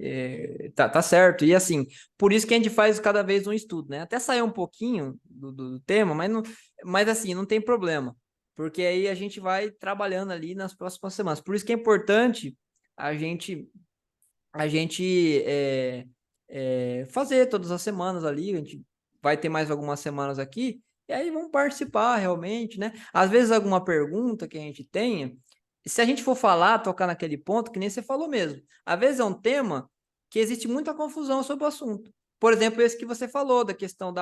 tá certo. E assim, por isso que a gente faz cada vez um estudo, né? Até sair um pouquinho do tema, mas assim, não tem problema, porque aí a gente vai trabalhando ali nas próximas semanas. Por isso que é importante a gente, a gente fazer todas as semanas ali, a gente vai ter mais algumas semanas aqui, e aí vamos participar realmente, né? Às vezes alguma pergunta que a gente tenha, se a gente for falar, tocar naquele ponto, que nem você falou mesmo, às vezes é um tema que existe muita confusão sobre o assunto. Por exemplo, esse que você falou, da questão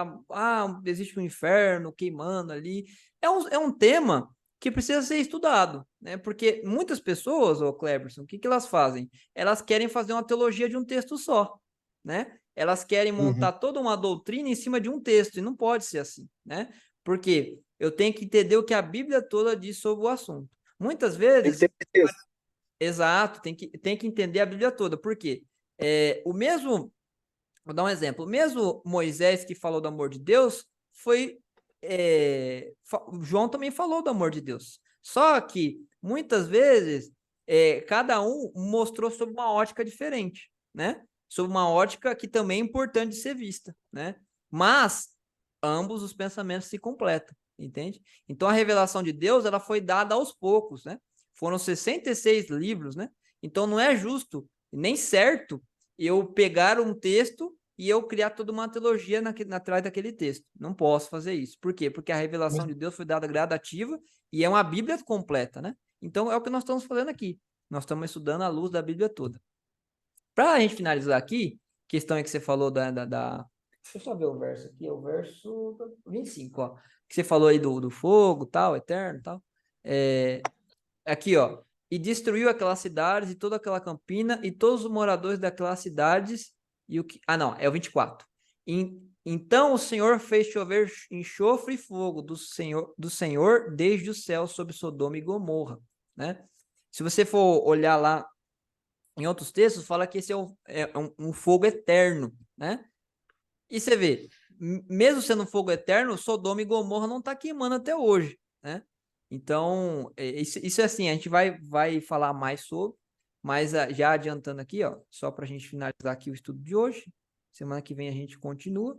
existe um inferno queimando ali. É um tema que precisa ser estudado, né? Porque muitas pessoas, ô Cleberson, o que elas fazem? Elas querem fazer uma teologia de um texto só, né? Elas querem Uhum. montar toda uma doutrina em cima de um texto, e não pode ser assim, né? Porque eu tenho que entender o que a Bíblia toda diz sobre o assunto. Muitas Tem que vezes, ter certeza. exato, tem que entender a Bíblia toda. Por quê? O mesmo, vou dar um exemplo, o mesmo Moisés que falou do amor de Deus, João também falou do amor de Deus. Só que, muitas vezes, cada um mostrou sob uma ótica diferente, né? Sob uma ótica que também é importante de ser vista, né? Mas, ambos os pensamentos se completam, entende? Então, a revelação de Deus, ela foi dada aos poucos, né? Foram 66 livros, né? Então, não é justo, nem certo, eu pegar um texto e eu criar toda uma teologia atrás daquele texto. Não posso fazer isso. Por quê? Porque a revelação Mas, de Deus foi dada gradativa e é uma Bíblia completa, né? Então é o que nós estamos fazendo aqui. Nós estamos estudando a luz da Bíblia toda. Para a gente finalizar aqui, questão aí que você falou Deixa eu só ver o verso aqui, é o verso 25, ó. Que você falou aí do fogo, tal, eterno, tal. Aqui, ó. E destruiu aquelas cidades e toda aquela campina e todos os moradores daquelas cidades e o que... Ah, não, é o 24. Então o Senhor fez chover enxofre e fogo do Senhor desde o céu sobre Sodoma e Gomorra, né? Se você for olhar lá em outros textos, fala que esse é um fogo eterno, né? E você vê, mesmo sendo um fogo eterno, Sodoma e Gomorra não está queimando até hoje, né? Então, isso é assim, a gente vai falar mais sobre, mas já adiantando aqui, ó, só para a gente finalizar aqui o estudo de hoje, semana que vem a gente continua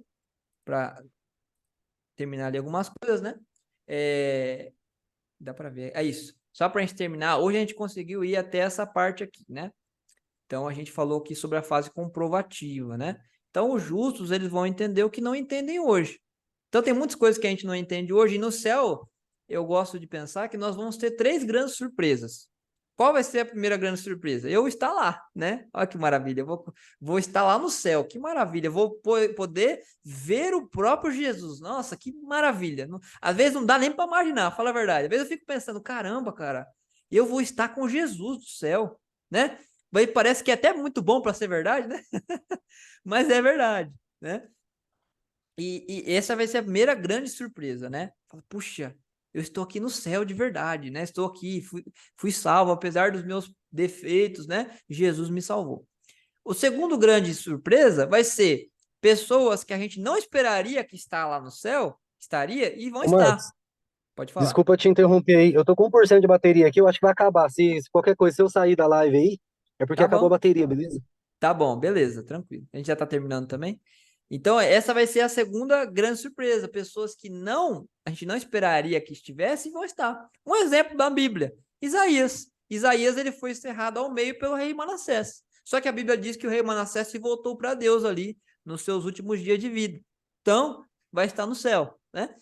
para terminar ali algumas coisas, né? Dá para ver, é isso. Só para a gente terminar, hoje a gente conseguiu ir até essa parte aqui, né? Então, a gente falou aqui sobre a fase comprovativa, né? Então, os justos, eles vão entender o que não entendem hoje. Então, tem muitas coisas que a gente não entende hoje, e no céu, eu gosto de pensar que nós vamos ter 3 grandes surpresas. Qual vai ser a primeira grande surpresa? Eu estar lá, né? Olha que maravilha, eu vou estar lá no céu, que maravilha, eu vou poder ver o próprio Jesus. Nossa, que maravilha. Às vezes não dá nem para imaginar, fala a verdade. Às vezes eu fico pensando, caramba, cara, eu vou estar com Jesus do céu, né? Mas parece que é até muito bom para ser verdade, né? Mas é verdade, né? E essa vai ser a primeira grande surpresa, né? Puxa, eu estou aqui no céu de verdade, né? Estou aqui, fui salvo, apesar dos meus defeitos, né? Jesus me salvou. O segundo grande surpresa vai ser pessoas que a gente não esperaria que está lá no céu, estaria e vão ô estar. Marcos, Pode falar. desculpa te interromper aí. Eu tô com 1% de bateria aqui, eu acho que vai acabar. Se qualquer coisa, se eu sair da live aí, é porque Tá acabou a bom. bateria, beleza? Tá bom, beleza, tranquilo. A gente já tá terminando também. Então, essa vai ser a segunda grande surpresa. Pessoas que a gente não esperaria que estivessem vão estar. Um exemplo da Bíblia, Isaías. Isaías, ele foi cerrado ao meio pelo rei Manassés. Só que a Bíblia diz que o rei Manassés se voltou para Deus ali nos seus últimos dias de vida. Então, vai estar no céu, né?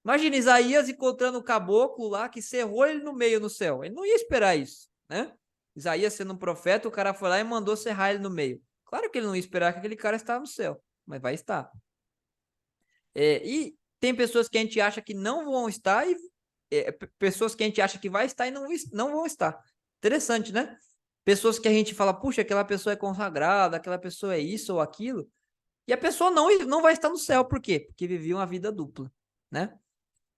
Imagina Isaías encontrando o caboclo lá que cerrou ele no meio no céu. Ele não ia esperar isso, né? Isaías sendo um profeta, o cara foi lá e mandou serrar ele no meio. Claro que ele não ia esperar que aquele cara estava no céu, mas vai estar. E tem pessoas que a gente acha que não vão estar e pessoas que a gente acha que vai estar e não vão estar. Interessante, né? Pessoas que a gente fala, puxa, aquela pessoa é consagrada, aquela pessoa é isso ou aquilo, e a pessoa não vai estar no céu. Por quê? Porque vivia uma vida dupla, né?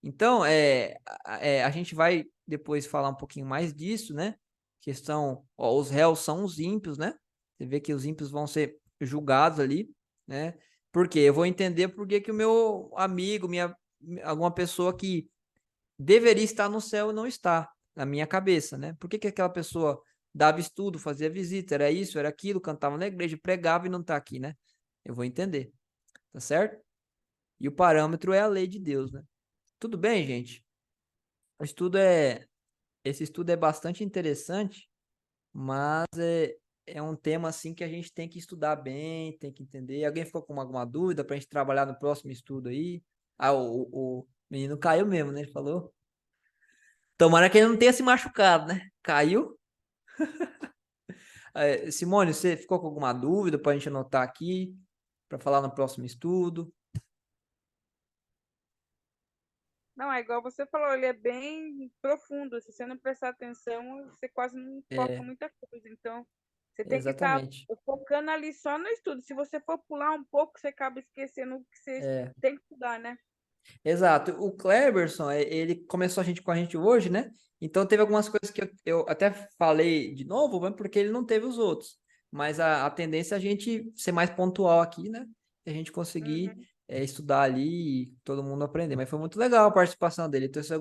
Então, a gente vai depois falar um pouquinho mais disso, né? Questão, ó, os réus são os ímpios, né? Você vê que os ímpios vão ser julgados ali, né? Por quê? Eu vou entender por que o meu amigo, alguma pessoa que deveria estar no céu não está, na minha cabeça, né? Por que aquela pessoa dava estudo, fazia visita, era isso, era aquilo, cantava na igreja, pregava e não está aqui, né? Eu vou entender, tá certo? E o parâmetro é a lei de Deus, né? Tudo bem, gente? Esse estudo é bastante interessante, mas é um tema assim que a gente tem que estudar bem, tem que entender. Alguém ficou com alguma dúvida para a gente trabalhar no próximo estudo aí? Ah, o menino caiu mesmo, né? Ele falou. Tomara que ele não tenha se machucado, né? Caiu. Simone, você ficou com alguma dúvida para a gente anotar aqui, para falar no próximo estudo? Não, é igual você falou, ele é bem profundo. Se você não prestar atenção, você quase não foca É, muita coisa. Então, você tem que estar exatamente. focando ali só no estudo. Se você for pular um pouco, você acaba esquecendo o que você É, tem que estudar, né? exato. O Cleberson, ele começou com a gente hoje, né? Então teve algumas coisas que eu até falei de novo, mas porque ele não teve os outros. Mas a tendência é a gente ser mais pontual aqui, né? E a gente conseguir Uhum. estudar ali e todo mundo aprender. Mas foi muito legal a participação dele. Trouxe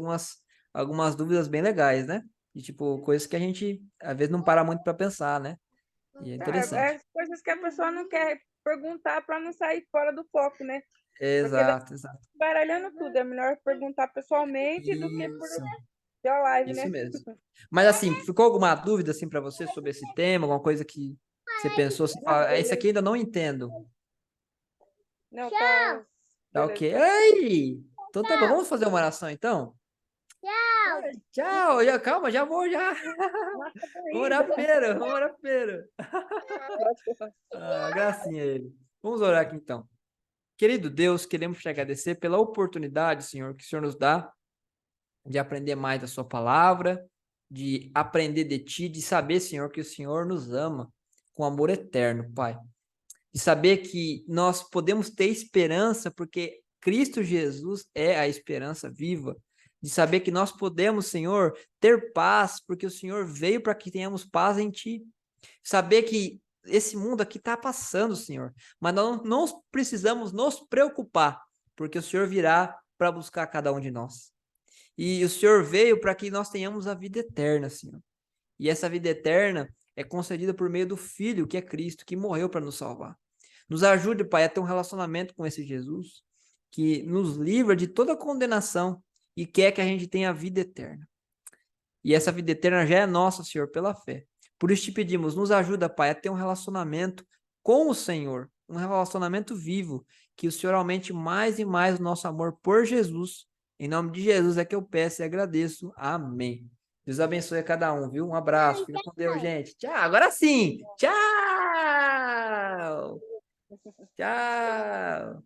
algumas dúvidas bem legais, né? De tipo, coisas que a gente às vezes não para muito para pensar, né? E é É interessante. as coisas que a pessoa não quer perguntar para não sair fora do foco, né? Porque daí Exato, exato. baralhando tudo. É melhor perguntar pessoalmente do que por Isso. pela live, Isso né? mesmo. Mas assim, ficou alguma dúvida assim para você sobre esse tema, alguma coisa que você pensou assim, Não, fala, "Ah, esse beleza. aqui ainda não entendo." Não, tá. Tá Beleza, ok. pode ser. Ei! Então tá bom, vamos fazer uma oração então? Ai, tchau, já, calma, já vou já. Ah, tá bom Vamos ainda. orar primeiro, vamos orar primeiro. Pode. Ah, gracinha ele. Vamos orar aqui então. Querido Deus, queremos te agradecer pela oportunidade, Senhor, que o Senhor nos dá de aprender mais da sua palavra, de aprender de ti, de saber, Senhor, que o Senhor nos ama com amor eterno, Pai. De saber que nós podemos ter esperança porque Cristo Jesus é a esperança viva. De saber que nós podemos, Senhor, ter paz porque o Senhor veio para que tenhamos paz em ti. Saber que esse mundo aqui está passando, Senhor, mas nós não precisamos nos preocupar porque o Senhor virá para buscar cada um de nós. E o Senhor veio para que nós tenhamos a vida eterna, Senhor. E essa vida eterna é concedida por meio do Filho, que é Cristo, que morreu para nos salvar. Nos ajude, Pai, a ter um relacionamento com esse Jesus, que nos livra de toda condenação e quer que a gente tenha a vida eterna. E essa vida eterna já é nossa, Senhor, pela fé. Por isso te pedimos, nos ajuda, Pai, a ter um relacionamento com o Senhor, um relacionamento vivo, que o Senhor aumente mais e mais o nosso amor por Jesus. Em nome de Jesus é que eu peço e agradeço. Amém. Deus abençoe a cada um, viu? Um abraço. Fica com Deus, gente. Tchau. Agora sim. Tchau. Tchau.